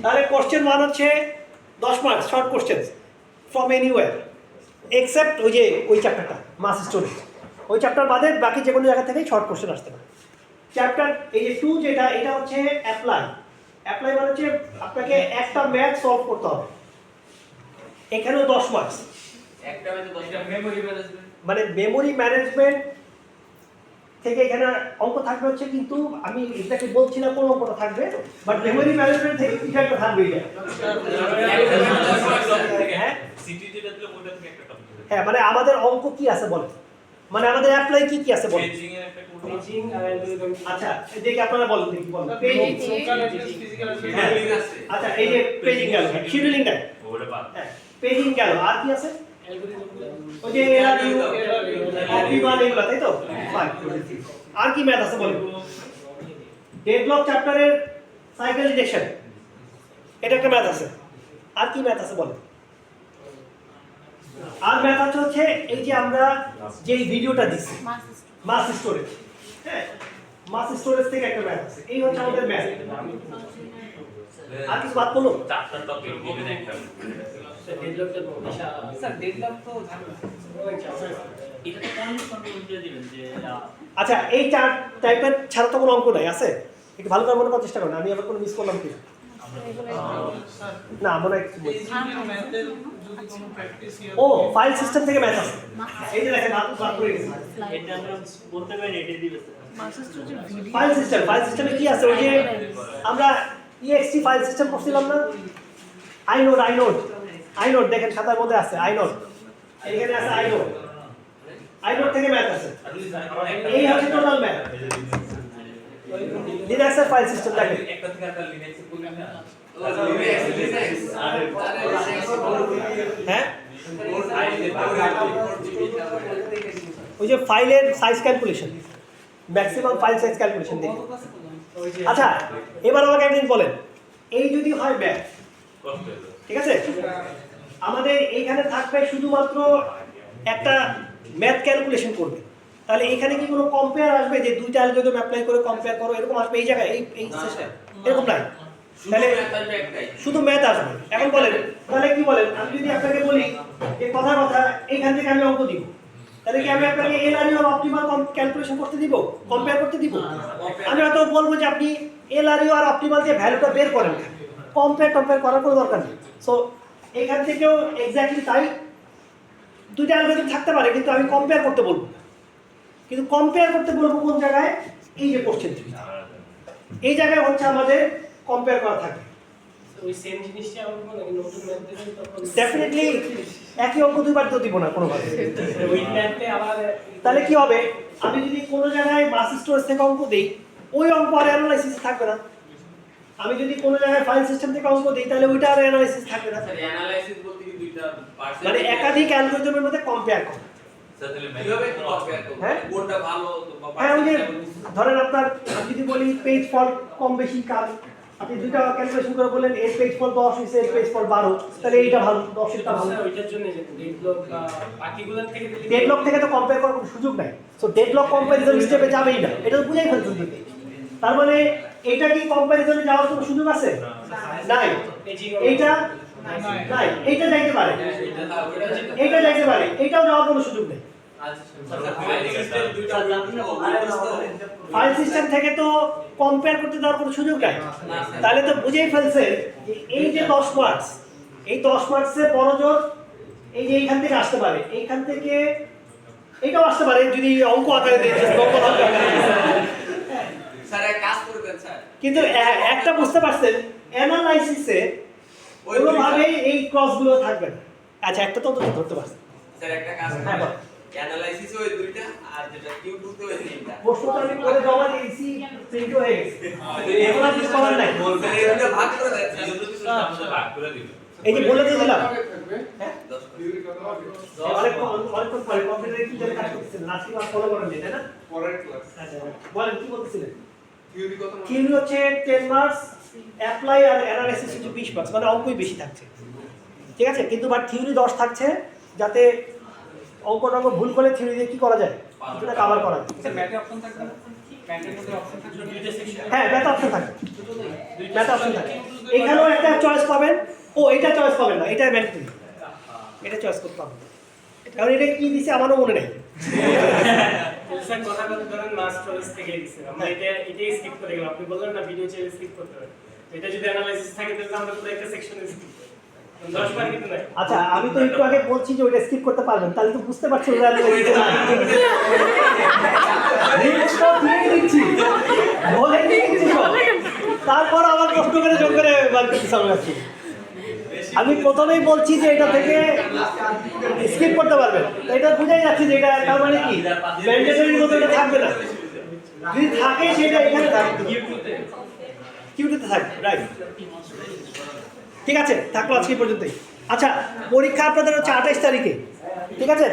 তাহলে কোশ্চেন 1 হচ্ছে 10 marks, short question from anywhere except ওই যে ওই চ্যাপ্টারটা মাস স্টোরেজ, ওই চ্যাপ্টার বাদে বাকি যে কোনো জায়গা থেকেই শর্ট কোশ্চেন আসতে পারে। চ্যাপ্টার এই যে 2 যেটা, এটা হচ্ছে অ্যাপ্লাই। অ্যাপ্লাই মানে হচ্ছে আপনাকে একটা ম্যাথ সলভ করতে হবে, এখানেও 10 মার্কস। একটা ম্যাথে 10টা মেমোরি ম্যানেজমেন্ট। মানে মেমোরি ম্যানেজমেন্ট থেকে এখানে অঙ্ক থাকবে হচ্ছে, কিন্তু আমি এটাকে বলছি না কোন অঙ্কটা থাকবে, বাট মেমোরি ম্যানেজমেন্ট থেকে কিছু একটা থাকবে। এটা হ্যাঁ সিটি যেটা দিলে ওটা থেকে একটা টপিক। হ্যাঁ, মানে আমাদের অঙ্ক কি আছে বলেন, মানে আমাদের অ্যাপ্লাই কি কি আছে বলেন। পেজিং এর একটা কোড। পেজিং আর অ্যালগরিদম। আচ্ছা, দেখি আপনারা বলেন, দেখি বলেন। পেজিং, লোকাল অ্যাড্রেস, ফিজিক্যাল হ্যাঁ। অ্যাড্রেস, আচ্ছা, এই যে পেজিং গেল, শিডিউলিংটা, ওটা বাদ। হ্যাঁ পেজিং গেল, আর কি আছে? অ্যালগরিদম। ওই যে এলআরইউ, অপটিমাল, এগুলো, তাই তো? ফাইন। আর কি ম্যাথ আছে বলেন? ডেডলক চ্যাপ্টারের সাইকেল ডিটেকশন, এটা একটা ম্যাথ আছে। আর কি ম্যাথ আছে বলেন? আর ম্যাথ আছে হচ্ছে এই যে আমরা যে ভিডিওটা দিচ্ছি মাস স্টোরেজ, হ্যাঁ মাস স্টোরেজ থেকে একটা ম্যাথ আছে। এই হচ্ছে আমাদের ম্যাথ। আর কিছু বাদ পড়লো? চারটা টপিক দিবেন একটা। স্যার ডেডলক তো জানেন। এটা তো কন্ট্রোল দিয়ে দিবেন যে আচ্ছা, এই চার টাইপের ছাড়া তো কোনো অঙ্ক নাই আছে? একটু ভালো করে মনে করার চেষ্টা করেন, আমি আবার কোনো মিস করলাম কি না, মনে হয় কিছু বলছি। ম্যাথের যদি কোনো প্র্যাকটিস ও ফাইল সিস্টেম থেকে ম্যাথ আছে, এই যে দেখেন বাদ করে গেছি। এটা আমরা বলতে পারি এটা দিবে ফাইল সিস্টেমে কি আছে? ওই যে আমরা ext ফাইল সিস্টেম করছিলাম না, আইনোড দেখেন খাতার মধ্যে আছে, আইনোড এখানে আছে, আইনোড থেকে ম্যাথ আছে। এই হচ্ছে টোটাল ম্যাথ। লিনাক্সের ফাইল সিস্টেম দেখেন, একটা থেকে একটা লিনাক্স এর বললেন না। হ্যাঁ ওই যে ফাইলের size calculation, maximum file size calculation দেখি। আচ্ছা, এবার আমাকে একদিন বলেন, এই যদি হয় ম্যাথ, কষ্ট হলো। ঠিক আছে, আমাদের এইখানে থাকবে শুধুমাত্র একটা ম্যাথ ক্যালকুলেশন করবে, তাহলে এখানে কি কোনো কম্পেয়ার আসবে যে দুইটা অ্যালগরিদম অ্যাপ্লাই করে কম্পেয়ার করো, এরকম আসবে এই জায়গায়? এই সিস্টেম এরকম নাই, তাহলে শুধু ম্যাথ আসবে। এখন বলেন, তাহলে কি বলেন, আমি যদি আপনাকে বলি যে কথা এইখান থেকে আমি অঙ্ক দিব, তাহলে কি আমি আপনাকে এলআরইউ আর অপটিমাল ক্যালকুলেশন করতে দিব, কম্পেয়ার করতে দিব? আমি হয়তো বলবো যে আপনি এলআরইউ আর অপটিমাল যে ভ্যালুটা বের করেন, কম্পেয়ার করার কোনো দরকার নেই। সো এখান থেকেও এক্স্যাক্টলি তাই, দুইটা অ্যালগরিদম থাকতে পারে, কিন্তু আমি কম্পেয়ার করতে বলবো। কিন্তু কম্পেয়ার করতে বলবো কোন জায়গায়? এই যে কোশ্চেন, এই জায়গায় হচ্ছে আমাদের কম্পেয়ার করা থাকে। ওই সেম জিনিসটা আমরা নাকি নতুন ম্যাথ দিবেন তখন ডেফিনেটলি একই অঙ্ক দুইবার তো দিব না কোনোভাবে। ওই ম্যাথে আবার তাহলে কি হবে, আমি যদি কোনো জায়গায় মাস স্টোরেজ থেকে অঙ্ক দিই, ওই অঙ্ক আর অ্যানালাইসিস থাকবে না। আমি যদি কোনো জায়গায় ফাইল সিস্টেম থেকে অঙ্ক দিই, তাহলে ওইটা আর অ্যানালাইসিস থাকবে না। স্যার অ্যানালাইসিস বলতে কি দুইটা পার্সেন্ট মানে একাধিক অ্যালগরিদমের মধ্যে কম্পেয়ার করা। স্যার তাহলে কিভাবে কম্পেয়ার করব? হ্যাঁ? কোনটা ভালো বা হ্যাঁ, ওই যে পার্সেন্ট ধরেন আপনার, আমি যদি বলি পেজ ফল্ট কম বেশি কাজ, আপনি দুইটা ক্যালকুলেশন করে বললেন এর পেজ ফল্ট 10 হইছে, এর পেজ ফল্ট 12, তাহলে এইটা ভালো, 10 এরটা ভালো। ওইটার জন্য যে ডেডলক বা বাকিগুলোর থেকে ডেডলক থেকে তো কম্পেয়ার করার কোনো সুযোগ নাই। সো ডেডলক কম্প্যারিজন স্টেপে যাবেই না, এটা তো বুঝাই ফেলছেন দিতে। তার মানে এটা কি কম্প্যারিজনে যাওয়ার কোনো সুযোগ আছে? নাই। এইটা নাই, এইটা যাইতে পারে, এইটা যাইতে পারে, এইটাও যাওয়ার কোনো সুযোগ নেই। ফাইল সিস্টেম থেকে তো কম্পেয়ার করতে দেওয়ার কোনো সুযোগ নাই। তাহলে তো বুঝেই ফেলছে যে এই যে 10 মার্কস, এই 10 মার্কসের পরজোর এই যে এইখান থেকে আসতে পারে, এইখান থেকে এইটাও আসতে পারে যদি অঙ্ক আকারে দিয়েছে অঙ্ক আকারে স্যার এক কাজ করবেন স্যার, কিন্তু একটা বুঝতে পারছেন অ্যানালাইসিসে ওই কোনোভাবেই এই ক্রসগুলো থাকবে না। আচ্ছা একটা তো অন্তত ধরতে পারছেন। স্যার একটা কাজ হ্যাঁ, বল। অ্যানালাইসিস ওই দুইটা আর যেটা কিউ টু ওই তিনটা। প্রশ্নটা আমি করে জমা দিয়েছি, প্রিন্ট হয়ে গেছে। এখন আর কিছু করার নাই। বলতে এই দুটো ভাগ করে দেন স্যার। এগুলো কিছু আমাদের ভাগ করে দিবে। এই যে বলে তো দিলাম। হ্যাঁ? 10 অনেকক্ষণ পরে কম্পিউটারে কি যেন কাজ করতেছিলেন, লাস্ট ক্লাস ফলো করেন তাই না? পরের ক্লাস আচ্ছা বলেন কি বলতেছিলেন? থিওরি কত মার্ক? থিওরি হচ্ছে 10 মার্কস, অ্যাপ্লাই আর অ্যানালাইসিস হচ্ছে 20 মার্কস, মানে অঙ্কই বেশি থাকছে। ঠিক আছে, কিন্তু বাট থিওরি 10 থাকছে যাতে অঙ্ক ভুল করলে থিওরি দিয়ে কি করা যায়, কিছুটা কভার করা যায়। স্যার ম্যাথে অপশন থাকবে না? ম্যাথের মধ্যে অপশন থাকবে না? দুইটা সেকশন হ্যাঁ ম্যাথ অপশন থাকে, ম্যাথ অপশন থাকে। এখানেও একটা চয়েস পাবেন, ও এটা চয়েস পাবেন না, এটা ম্যান্ডেটরি, এটা চয়েস করতে পারবেন। কারণ এটা কি দিছে আমারও মনে নেই। স্যার কথা কথা ধরেন মাস চয়েস থেকে দিছে আমরা এটাই স্কিপ করে গেলাম, আপনি বললেন না ভিডিও চাইলে স্কিপ করতে হবে, এটা যদি অ্যানালাইসিস থাকে তাহলে আমরা পুরো একটা সেকশন স্কিপ করি, 10 মার্ক কিন্তু নাই। আচ্ছা আমি তো একটু আগে বলছি যে ওইটা স্কিপ করতে পারবেন, তাহলে তো বুঝতে পারছেন ওরা বলে দিচ্ছি সব। তারপর আবার কষ্ট করে জোর করে বার করতে সামলাচ্ছি। আমি প্রথমেই বলছি যে এটা থেকে স্কিপ করতে পারবেন, তো এটা বুঝাই যাচ্ছে যে এটা তার মানে কি ম্যান্ডেটরির মতো এটা থাকবে না, যদি থাকে সেটা এখানে থাকবে, কিউটিতে থাকবে, রাইট। ঠিক আছে, থাকলো আজকে পর্যন্তই। আচ্ছা পরীক্ষা আপনাদের হচ্ছে 28 তারিখে, ঠিক আছে।